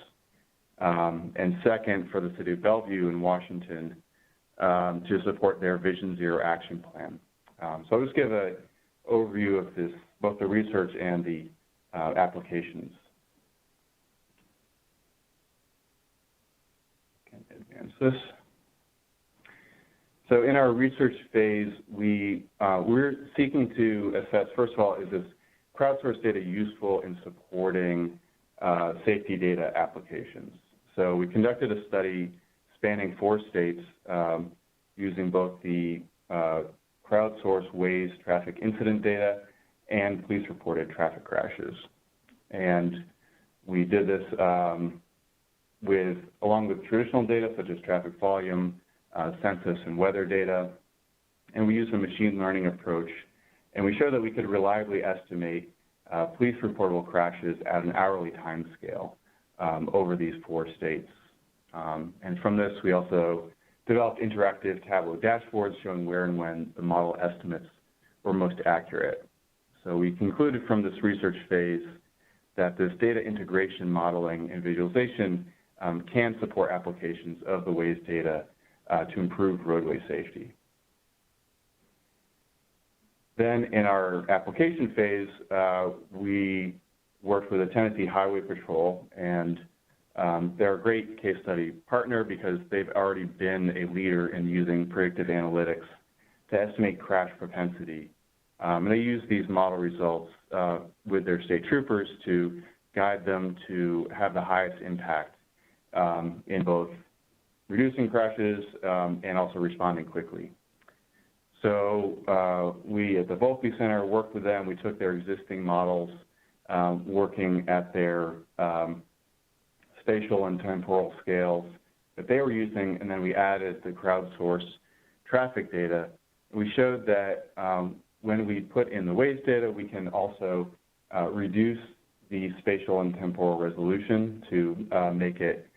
And second, for the city of Bellevue in Washington, to support their Vision Zero action plan. So I'll just give an overview of this, both the research and the applications. Can advance this. So in our research phase, we're seeking to assess, first of all, is this crowdsourced data useful in supporting safety data applications? So we conducted a study spanning 4 states using both the crowdsource Waze traffic incident data, and police-reported traffic crashes. And we did this along with traditional data such as traffic volume, census, and weather data. And we used a machine learning approach, and we showed that we could reliably estimate police-reportable crashes at an hourly time scale over these 4 states. And from this, we also developed interactive Tableau dashboards showing where and when the model estimates were most accurate. So we concluded from this research phase that this data integration, modeling, and visualization can support applications of the Waze data to improve roadway safety. Then in our application phase, we worked with the Tennessee Highway Patrol, and they're a great case study partner because they've already been a leader in using predictive analytics to estimate crash propensity. And they use these model results with their state troopers to guide them to have the highest impact in both reducing crashes and also responding quickly. So we at the Volpe Center worked with them. We took their existing models, working at their spatial and temporal scales that they were using, and then we added the crowdsourced traffic data. We showed that when we put in the Waze data, we can also reduce the spatial and temporal resolution to make it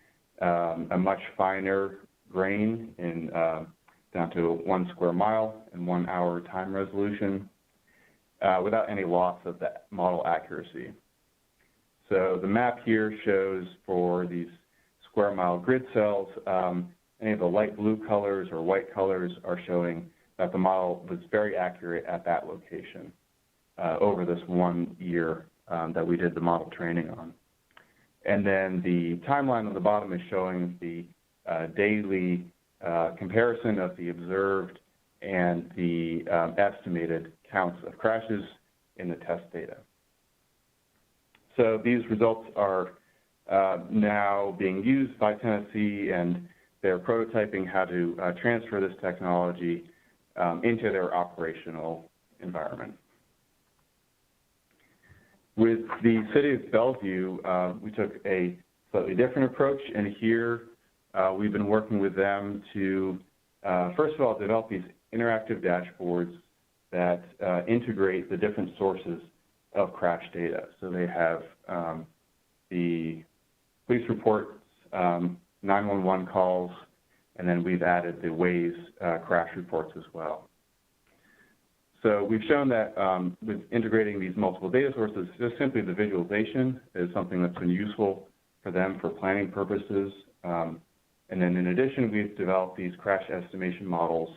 a much finer grain in down to 1 square mile and 1 hour time resolution without any loss of that model accuracy. So the map here shows for these square mile grid cells, any of the light blue colors or white colors are showing that the model was very accurate at that location over this 1 year that we did the model training on. And then the timeline on the bottom is showing the daily comparison of the observed and the estimated counts of crashes in the test data. So these results are now being used by Tennessee, and they're prototyping how to transfer this technology into their operational environment. With the city of Bellevue, we took a slightly different approach, and here we've been working with them to, first of all, develop these interactive dashboards that integrate the different sources of crash data. So they have the police reports, 911 calls, and then we've added the Waze crash reports as well. So we've shown that with integrating these multiple data sources, just simply the visualization is something that's been useful for them for planning purposes. And then in addition, we've developed these crash estimation models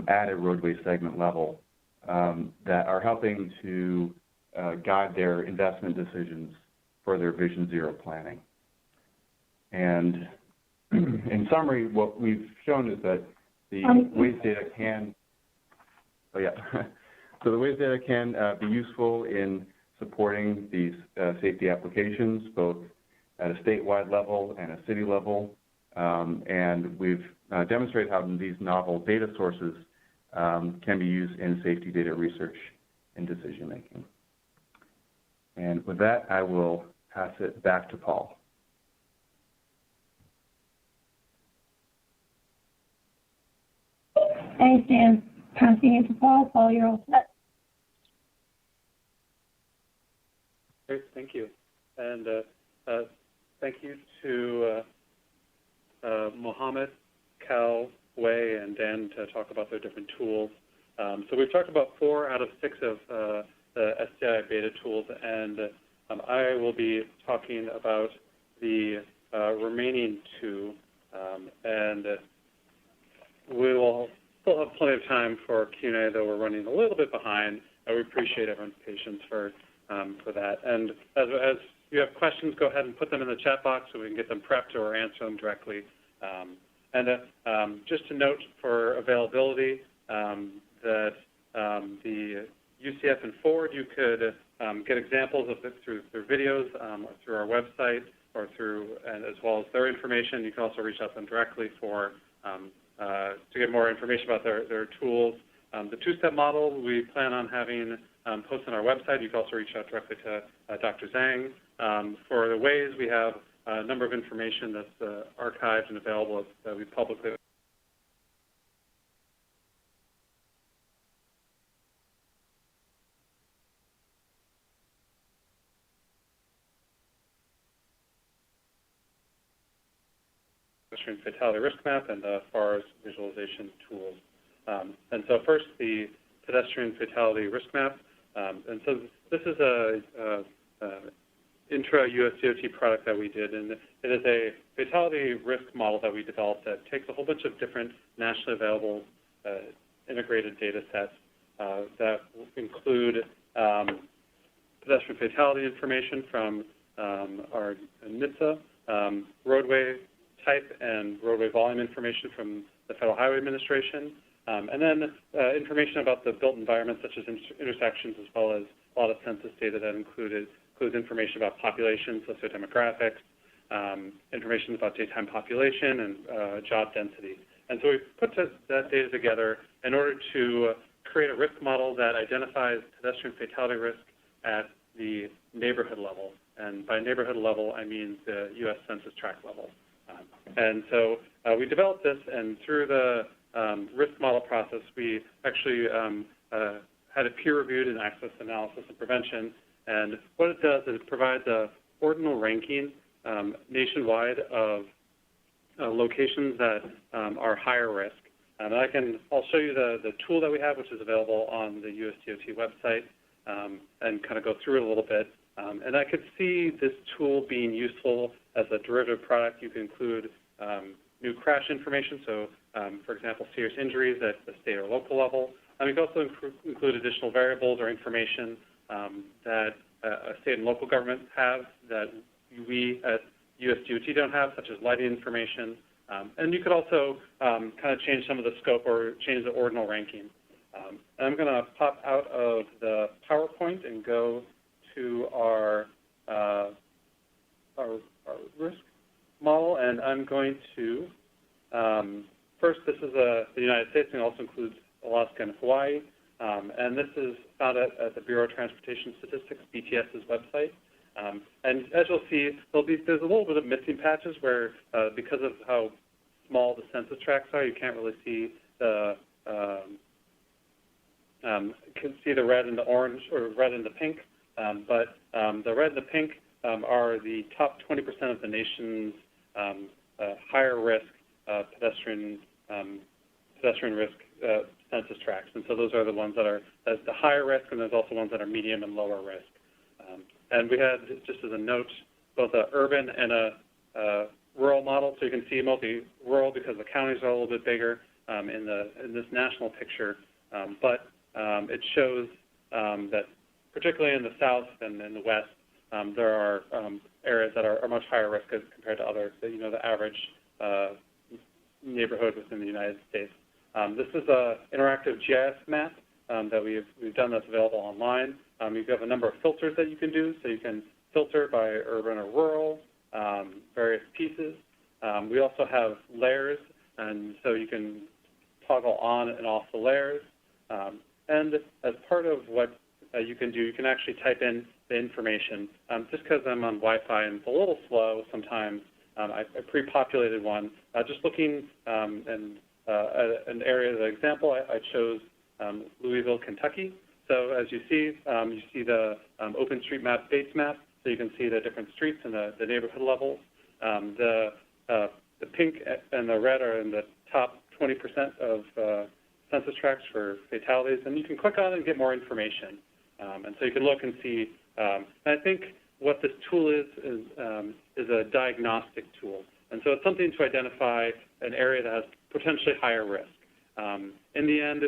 at a roadway segment level that are helping to guide their investment decisions for their Vision Zero planning. And in summary, what we've shown is that the Waze data can, so the Waze data can be useful in supporting these safety applications, both at a statewide level and a city level. And we've demonstrated how these novel data sources can be used in safety data research and decision making. And with that, I will pass it back to Paul. Thanks, Dan. Passing it to Paul. Paul, you're all set. Great, thank you. And thank you to Mohammed, Cal, Wei, and Dan to talk about their different tools. So we've talked about 4 out of 6 of the STI beta tools, and I will be talking about the remaining 2, and we will still have plenty of time for Q&A, though we're running a little bit behind. We appreciate everyone's patience for that. And as you have questions, go ahead and put them in the chat box so we can get them prepped or answer them directly. Just to note for availability that the UCF and Forward, you could get examples of this through videos, through our website, or and as well as their information. You can also reach out to them directly for to get more information about their tools. The two-step model we plan on having posted on our website. You can also reach out directly to Dr. Zhang. For the Waze, we have a number of information that's archived and available that we publicly pedestrian fatality risk map and FARS visualization tools. And so first, the pedestrian fatality risk map. And so this is a intra-USDOT product that we did, and it is a fatality risk model that we developed that takes a whole bunch of different nationally available integrated data sets that include pedestrian fatality information from our NHTSA, roadway type and roadway volume information from the Federal Highway Administration, and then information about the built environment such as intersections, as well as a lot of census data that includes information about population, sociodemographics, information about daytime population, and job density. And so we've put that data together in order to create a risk model that identifies pedestrian fatality risk at the neighborhood level. And by neighborhood level, I mean the U.S. Census Tract level. And so we developed this, and through the risk model process, we actually had it peer-reviewed in Access Analysis and Prevention. And what it does is it provides a ordinal ranking nationwide of locations that are higher risk. And I'll show you the tool that we have, which is available on the USDOT website, and kind of go through it a little bit. And I could see this tool being useful as a derivative product. You can include new crash information, so for example, serious injuries at the state or local level. And we can also include additional variables or information that a state and local government have that we at USDOT don't have, such as lighting information. And you could also kind of change some of the scope or change the ordinal ranking. And I'm going to pop out of the PowerPoint and go to our risk model, and I'm going to, first, this is the United States, and it also includes Alaska and Hawaii. And this is found at the Bureau of Transportation Statistics, BTS's website. And as you'll see, there's a little bit of missing patches where, because of how small the census tracts are, you can't really see the red and the orange, or red and the pink. But the red and the pink are the top 20% of the nation's higher risk pedestrian risk census tracts. And so those are the ones that are the higher risk, and there's also ones that are medium and lower risk. And we had, just as a note, both an urban and a rural model. So you can see mostly rural because the counties are a little bit bigger in this national picture. But it shows that particularly in the south and in the west, there are areas that are much higher risk as compared to others, the average neighborhood within the United States. This is an interactive GIS map that we've done that's available online. You have a number of filters that you can do, so you can filter by urban or rural, various pieces. We also have layers, and so you can toggle on and off the layers. And as part of what you can do, you can actually type in the information. Just because I'm on Wi-Fi and it's a little slow sometimes, I pre-populated one. Just looking at an area as an example, I chose Louisville, Kentucky. So as you see the OpenStreetMap base map, so you can see the different streets and the neighborhood levels. The pink and the red are in the top 20% of census tracts for fatalities, and you can click on it and get more information. And so you can look and see. And I think what this tool is a diagnostic tool. And so it's something to identify an area that has potentially higher risk. In the end,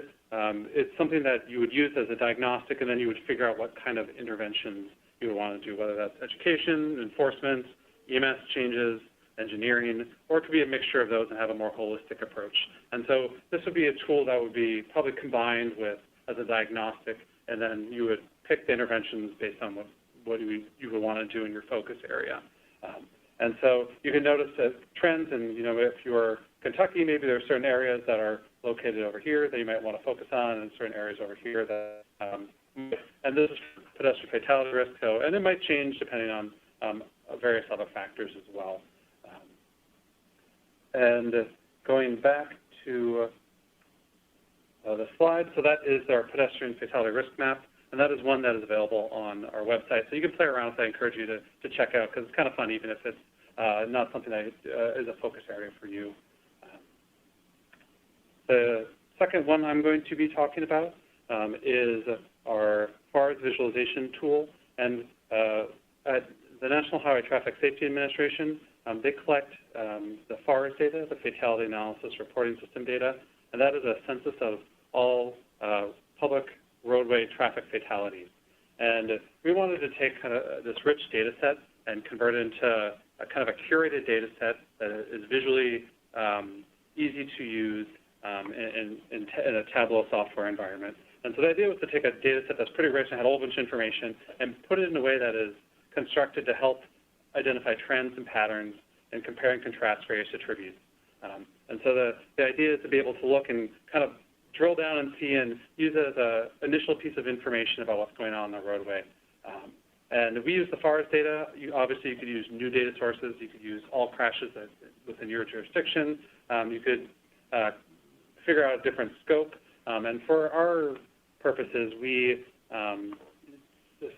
it's something that you would use as a diagnostic, and then you would figure out what kind of interventions you would want to do, whether that's education, enforcement, EMS changes, engineering, or it could be a mixture of those and have a more holistic approach. And so this would be a tool that would be probably combined with as a diagnostic, and then you would pick the interventions based on what you would want to do in your focus area. And so you can notice that trends, and if you're Kentucky, maybe there are certain areas that are a located over here that you might want to focus on, and certain areas over here that, and this is pedestrian fatality risk, so, and it might change depending on various other factors as well. And going back to the slide, so that is our pedestrian fatality risk map, and that is one that is available on our website. So you can play around with that. I encourage you to check out, because it's kind of fun, even if it's not something that is a focus area for you. The second one I'm going to be talking about is our FARS visualization tool. And at the National Highway Traffic Safety Administration, they collect the FARS data, the Fatality Analysis Reporting System data, and that is a census of all public roadway traffic fatalities. And we wanted to take kind of this rich data set and convert it into a kind of a curated data set that is visually easy to use in a Tableau software environment. And so the idea was to take a data set that's pretty rich and had a whole bunch of information and put it in a way that is constructed to help identify trends and patterns and compare and contrast various attributes. And so the idea is to be able to look and kind of drill down and see and use it as an initial piece of information about what's going on the roadway. And we use the FARS data. Obviously, you could use new data sources. You could use all crashes within your jurisdiction. You could figure out a different scope. And for our purposes, we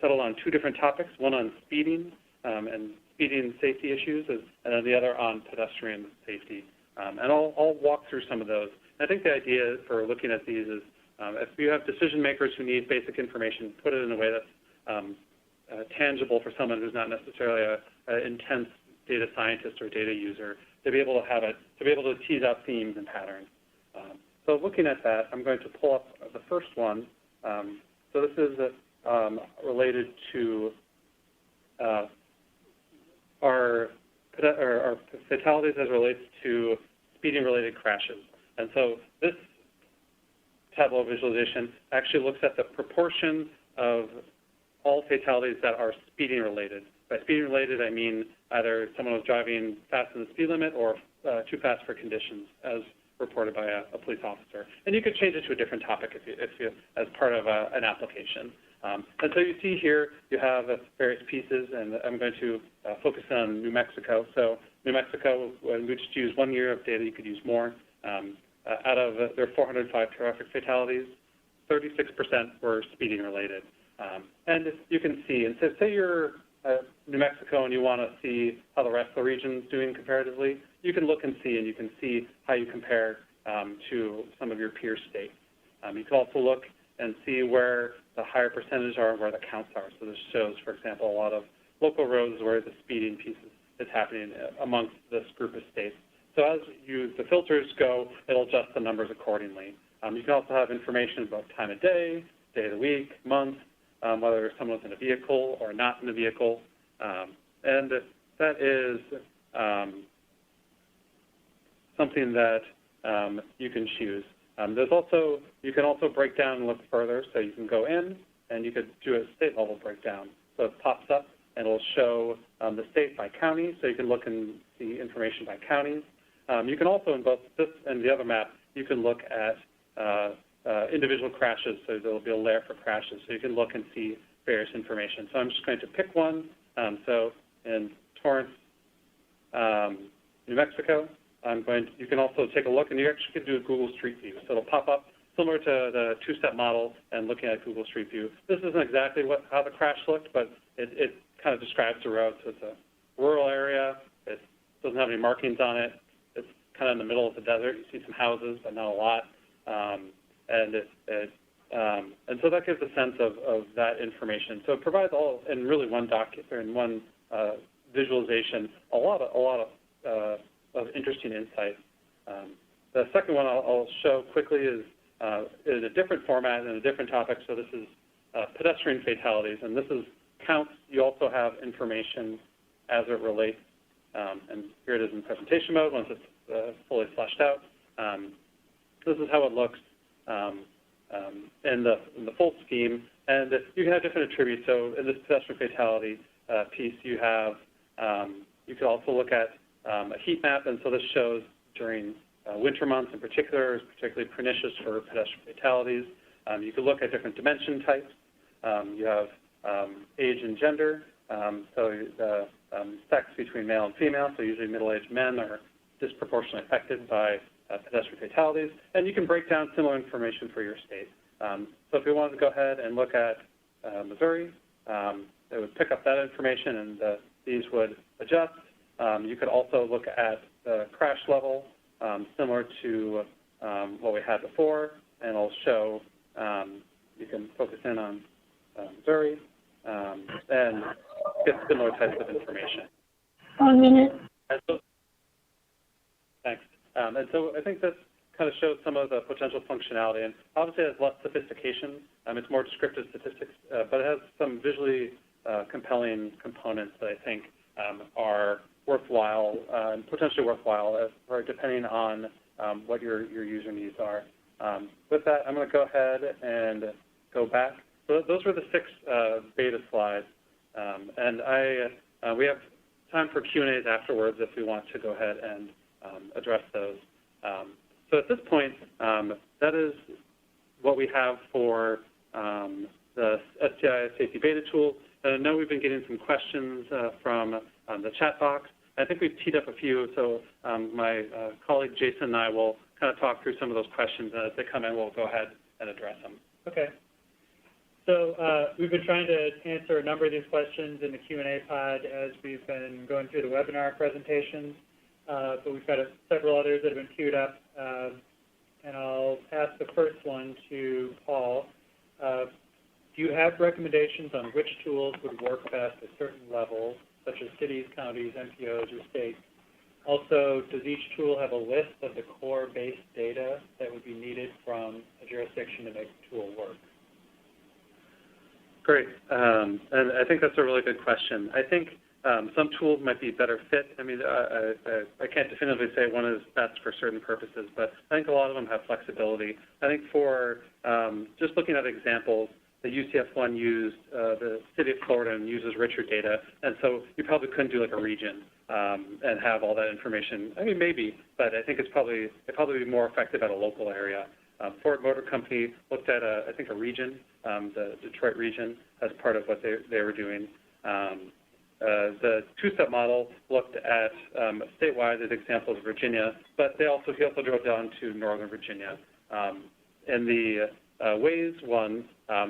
settled on two different topics, one on speeding and speeding safety issues, and then the other on pedestrian safety. And I'll walk through some of those. I think the idea for looking at these is if you have decision makers who need basic information, put it in a way that's tangible for someone who's not necessarily an intense data scientist or data user, to be able to have it, to be able to tease out themes and patterns. So looking at that, I'm going to pull up the first one. So this is related to our fatalities as it relates to speeding-related crashes. And so this Tableau visualization actually looks at the proportion of all fatalities that are speeding-related. By speeding-related, I mean either someone was driving fast in the speed limit or too fast for conditions, as reported by a police officer. And you could change it to a different topic if you as part of an application. And so you see here, you have various pieces, and I'm going to focus on New Mexico. So New Mexico, when we just use 1 year of data, you could use more. Out of their 405 traffic fatalities, 36% were speeding related. And you can see, and so say you're New Mexico and you want to see how the rest of the region is doing comparatively, you can look and see, and you can see how you compare to some of your peer states. You can also look and see where the higher percentage are and where the counts are. So this shows, for example, a lot of local roads where the speeding piece is happening amongst this group of states. So as the filters go, it'll adjust the numbers accordingly. You can also have information about time of day of the week, month, whether someone's in a vehicle or not in a vehicle. And that is something that you can choose. There's also, you can also break down and look further. So you can go in and you could do a state level breakdown. So it pops up and it'll show the state by county. So you can look and see information by counties. You can also, in both this and the other map, you can look at individual crashes. So there'll be a layer for crashes. So you can look and see various information. So I'm just going to pick one. So in Torrance, New Mexico, you can also take a look, and you actually can do a Google Street View. So it'll pop up similar to the two-step model and looking at Google Street View. This isn't exactly how the crash looked, but it kind of describes the road. So it's a rural area. It doesn't have any markings on it. It's kind of in the middle of the desert. You see some houses, but not a lot. And so that gives a sense of that information. So it provides all in really one document or in one visualization a lot of interesting insights. The second one I'll show quickly is in a different format and a different topic. So this is pedestrian fatalities, and this is counts. You also have information as it relates, and here it is in presentation mode once it's fully fleshed out. This is how it looks in the full scheme, and you can have different attributes. So in this pedestrian fatality piece, you have you could also look at a heat map, and so this shows during winter months in particular is particularly pernicious for pedestrian fatalities. You could look at different dimension types. You have age and gender, so the sex between male and female, so usually middle-aged men are disproportionately affected by pedestrian fatalities. And you can break down similar information for your state. So if you wanted to go ahead and look at Missouri, it would pick up that information and these would adjust. You could also look at the crash level, similar to what we had before, and it'll show, you can focus in on Missouri and get similar types of information. 1 minute. Thanks. And so I think that kind of shows some of the potential functionality. And obviously it has less sophistication. It's more descriptive statistics, but it has some visually compelling components that I think are worthwhile and potentially worthwhile, depending on what your user needs are. With that, I'm going to go ahead and go back. So those were the 6 beta slides. And we have time for Q&As afterwards if we want to go ahead and address those. So at this point, that is what we have for the STI safety beta tool. And I know we've been getting some questions from the chat box. I think we've teed up a few, so my colleague Jason and I will kind of talk through some of those questions, and as they come in, we'll go ahead and address them. Okay. So we've been trying to answer a number of these questions in the Q&A pod as we've been going through the webinar presentations, but we've got several others that have been queued up, and I'll ask the first one to Paul. Do you have recommendations on which tools would work best at certain levels, such as cities, counties, MPOs, or states? Also, does each tool have a list of the core base data that would be needed from a jurisdiction to make the tool work? Great, and I think that's a really good question. I think some tools might be better fit. I mean, I can't definitively say one is best for certain purposes, but I think a lot of them have flexibility. I think for just looking at examples, the UCF1 used the city of Florida and uses richer data, and so you probably couldn't do like a region and have all that information. I mean, maybe, but I think it'd probably be more effective at a local area. Ford Motor Company looked at, I think, a region, the Detroit region, as part of what they were doing. The two-step model looked at statewide as examples of Virginia, but he also drove down to Northern Virginia. In the Waze one,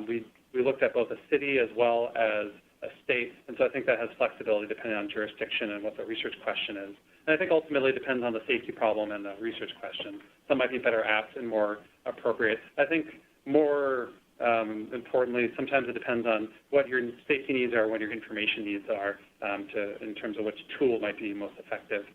we looked at both a city as well as a state, and so I think that has flexibility depending on jurisdiction and what the research question is. And I think ultimately it depends on the safety problem and the research question. Some might be better apt and more appropriate. I think more importantly, sometimes it depends on what your safety needs are, what your information needs are, in terms of which tool might be most effective.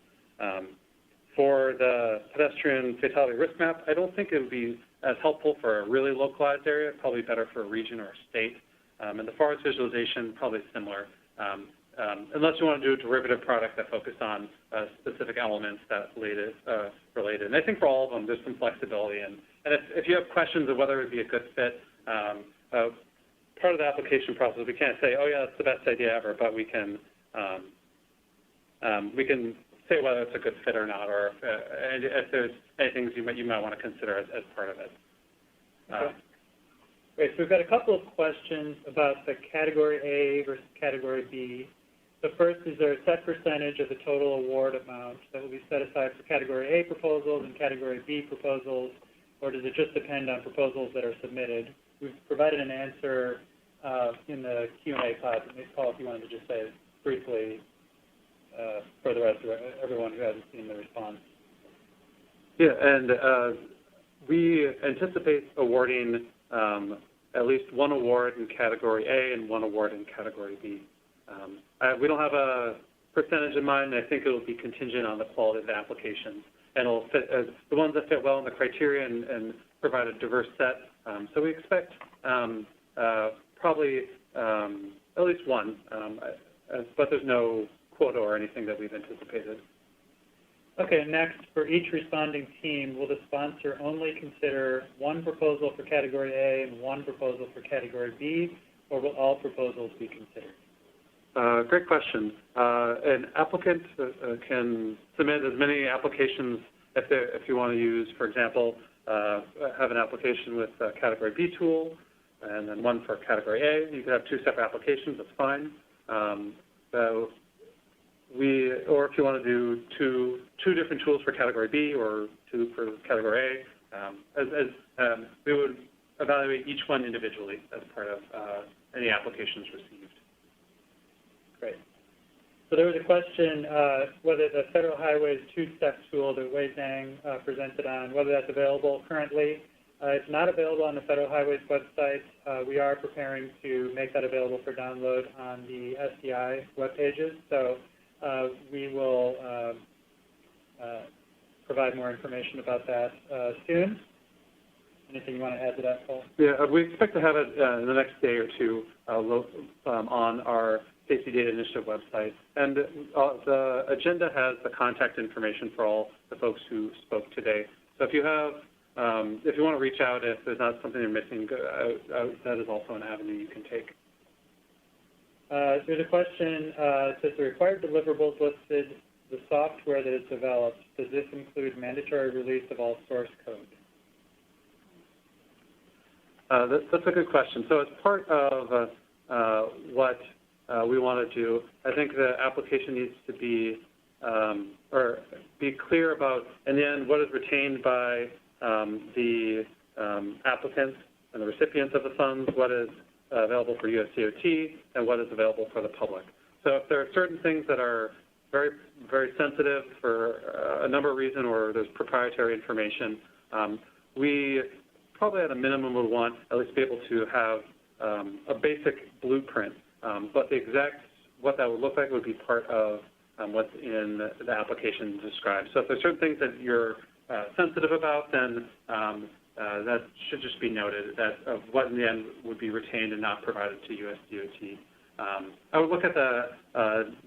For the pedestrian fatality risk map, I don't think it would be as helpful for a really localized area, probably better for a region or a state. And the forest visualization, probably similar, unless you want to do a derivative product that focus on specific elements that related. And I think for all of them, there's some flexibility. And if you have questions of whether it would be a good fit, part of the application process, we can't say, oh yeah, that's the best idea ever, but we can say whether it's a good fit or not, or if there's anything you might want to consider as part of it. Okay. Great, so we've got a couple of questions about the Category A versus Category B. The first, is there a set percentage of the total award amount that will be set aside for Category A proposals and Category B proposals, or does it just depend on proposals that are submitted? We've provided an answer in the Q&A pod. Maybe, Paul, if you wanted to just say briefly for the rest of everyone who hasn't seen the response. Yeah, and we anticipate awarding at least one award in Category A and one award in Category B. We don't have a percentage in mind. I think it will be contingent on the quality of the applications, and it'll fit the ones that fit well in the criteria and provide a diverse set. So we expect probably at least one, but there's no quota or anything that we've anticipated. Okay, next, for each responding team, will the sponsor only consider one proposal for Category A and one proposal for Category B, or will all proposals be considered? Great question. An applicant can submit as many applications if you want to use, for example, have an application with a Category B tool and then one for Category A, you could have two separate applications, that's fine. Or if you want to do two different tools for Category B or two for Category A, we would evaluate each one individually as part of any applications received. Great. So there was a question whether the Federal Highways two-step tool that Wei Zhang presented on, whether that's available currently. It's not available on the Federal Highways website. We are preparing to make that available for download on the SDI web pages. So we will provide more information about that soon. Anything you want to add to that, Paul? Yeah, we expect to have it in the next day or two on our Safety Data Initiative website. And the agenda has the contact information for all the folks who spoke today. So if you have, if you want to reach out, if there's not something you're missing, that is also an avenue you can take. There's a question, says the required deliverables listed the software that is developed. Does this include mandatory release of all source code? That's a good question. So as part of what we want to do, I think the application needs to be, or be clear about, in the end, what is retained by the applicants and the recipients of the funds, what is available for USDOT, and what is available for the public. So if there are certain things that are very, very sensitive for a number of reasons, or there's proprietary information, we probably at a minimum would want at least be able to have a basic blueprint. But the exact, what that would look like would be part of what's in the application described. So if there's certain things that you're sensitive about, then that should just be noted, that of what in the end would be retained and not provided to USDOT. I would look at the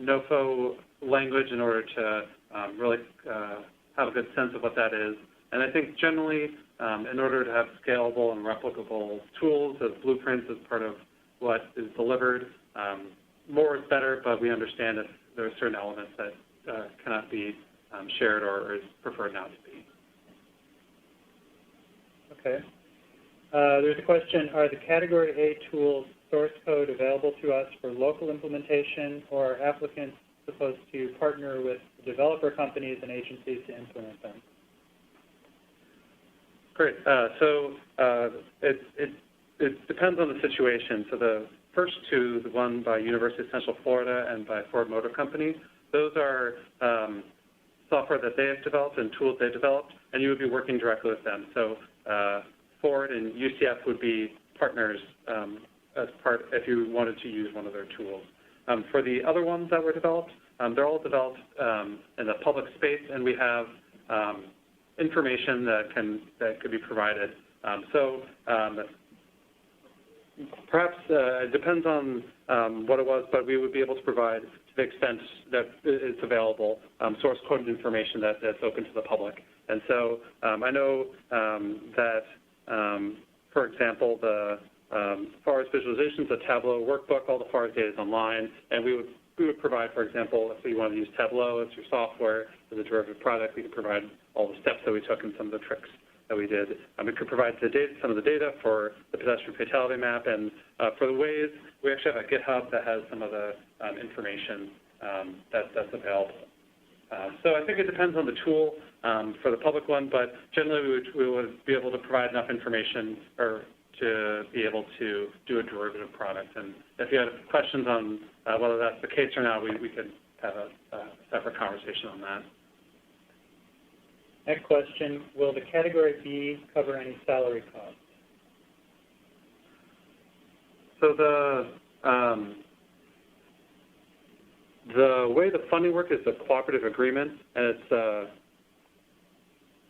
NOFO language in order to really have a good sense of what that is. And I think generally, in order to have scalable and replicable tools as blueprints as part of what is delivered, more is better, but we understand if there are certain elements that cannot be shared or is preferred not to be. Okay. There's a question, are the Category A tools source code available to us for local implementation, or are applicants supposed to partner with developer companies and agencies to implement them? Great. So it depends on the situation. So the first two, the one by University of Central Florida and by Ford Motor Company, those are software that they have developed and tools they've developed, and you would be working directly with them. So Ford and UCF would be partners as part if you wanted to use one of their tools. For the other ones that were developed, they're all developed in the public space, and we have information that could be provided. Perhaps it depends on what it was, but we would be able to provide, to the extent that it's available, source code information that's open to the public. And so I know that, for example, the FARS visualizations, the Tableau workbook, all the FARS data is online, and we would provide, for example, if you want to use Tableau as your software as a derivative product, we could provide all the steps that we took and some of the tricks that we did. We could provide some of the data for the pedestrian fatality map, and for the Waze, we actually have a GitHub that has some of the information that's available. So I think it depends on the tool for the public one, but generally we would be able to provide enough information or to be able to do a derivative product. And if you have questions on whether that's the case or not, we could have a separate conversation on that. Next question, will the Category B cover any salary costs? So the way the funding works is a cooperative agreement, and it's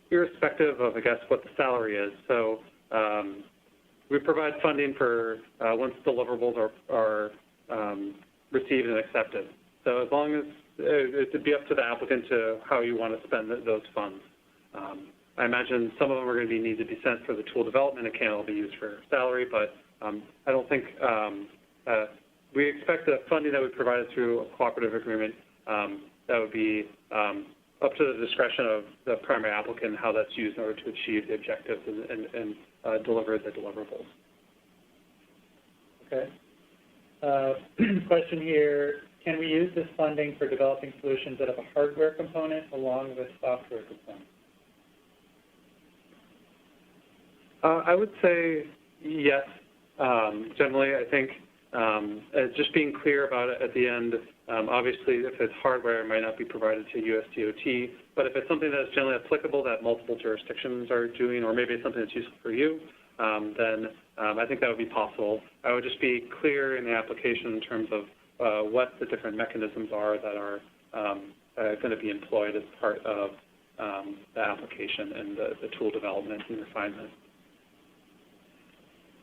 irrespective of, I guess, what the salary is. So we provide funding for once deliverables are received and accepted. So as long as it would be up to the applicant to how you want to spend those funds. I imagine some of them are going to need to be sent for the tool development and can't all be used for salary, but I don't think we expect the funding that we provided through a cooperative agreement that would be up to the discretion of the primary applicant how that's used in order to achieve the objectives and deliver the deliverables. Okay. Question here, can we use this funding for developing solutions that have a hardware component along with software components? I would say yes. Generally, I think just being clear about it at the end, obviously if it's hardware, it might not be provided to USDOT, but if it's something that's generally applicable that multiple jurisdictions are doing, or maybe it's something that's useful for you, then I think that would be possible. I would just be clear in the application in terms of what the different mechanisms are that are going to be employed as part of the application and the tool development and refinement.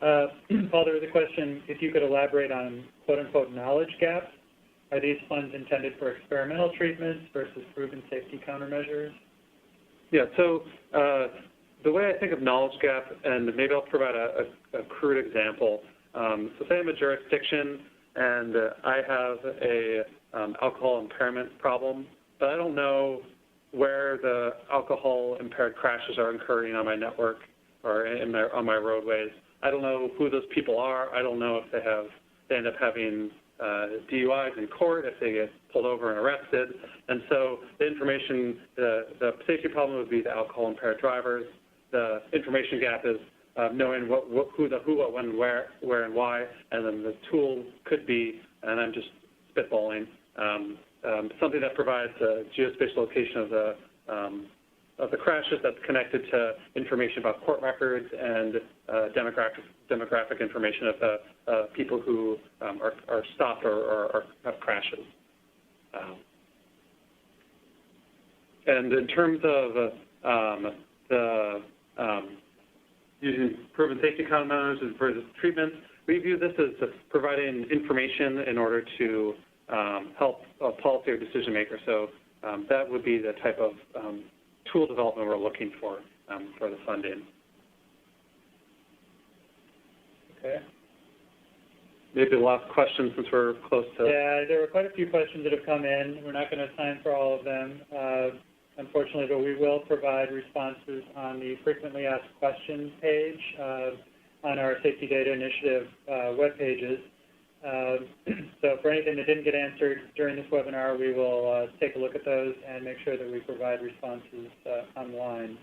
Paul, there was a question, if you could elaborate on quote-unquote knowledge gaps. Are these funds intended for experimental treatments versus proven safety countermeasures? Yeah, so the way I think of knowledge gap, and maybe I'll provide a crude example. So say I'm a jurisdiction and I have a alcohol impairment problem, but I don't know where the alcohol impaired crashes are occurring on my network or on my roadways. I don't know who those people are. I don't know if they end up having DUIs in court, if they get pulled over and arrested. And so the information, the safety problem would be the alcohol impaired drivers. The information gap is knowing who, what, when, where, and why. And then the tool could be, and I'm just spitballing, something that provides a geospatial location of the crashes that's connected to information about court records and demographic information of the people who are stopped or have crashes. And in terms of using proven safety countermeasures versus treatments, we view this as providing information in order to help a policy or decision maker. So that would be the type of tool development we're looking for the funding. Okay. Maybe the last question since we're close to... Yeah, there were quite a few questions that have come in. We're not going to have time for all of them, unfortunately, but we will provide responses on the frequently asked questions page on our Safety Data Initiative web pages. So for anything that didn't get answered during this webinar, we will take a look at those and make sure that we provide responses online.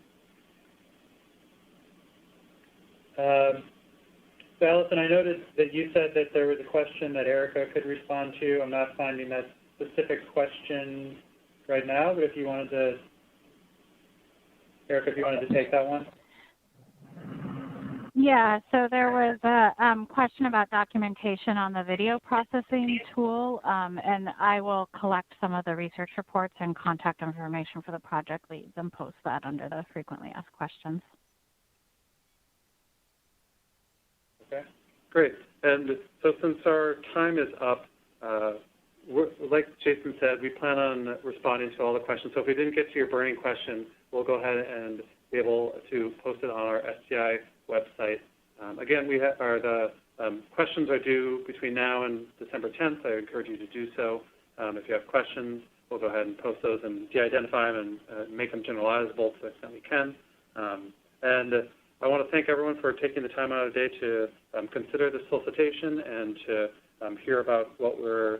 So Allison, I noted that you said that there was a question that Erica could respond to. I'm not finding that specific question right now, but if you wanted to, Erica, if you wanted to take that one. Yeah, so there was a question about documentation on the video processing tool, and I will collect some of the research reports and contact information for the project leads and post that under the frequently asked questions. Okay, great. And so since our time is up, like Jason said, we plan on responding to all the questions. So if we didn't get to your burning question, we'll go ahead and be able to post it on our STI website. Again, the questions are due between now and December 10th. I encourage you to do so. If you have questions, we'll go ahead and post those and de-identify them and make them generalizable to the extent we can. And I want to thank everyone for taking the time out of the day to consider this solicitation and to hear about what we're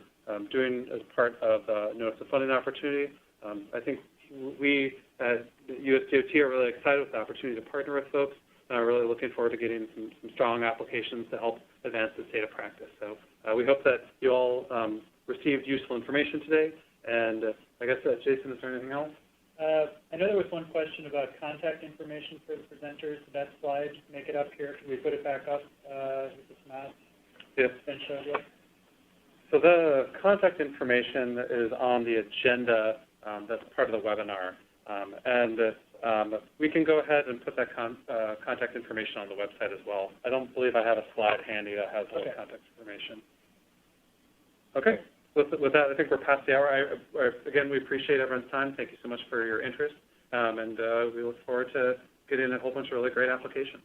doing as part of the Notice of Funding opportunity. I think we at USDOT are really excited with the opportunity to partner with folks. And are really looking forward to getting some strong applications to help advance this data practice. So we hope that you all received useful information today. And I guess, Jason, is there anything else? I know there was one question about contact information for the presenters. Did that slide make it up here? Can we put it back up with this map? Yes. So the contact information is on the agenda that's part of the webinar. We can go ahead and put that contact information on the website as well. I don't believe I have a slide handy that has all the contact information. Okay. With that, I think we're past the hour. Again, we appreciate everyone's time. Thank you so much for your interest. And we look forward to getting a whole bunch of really great applications.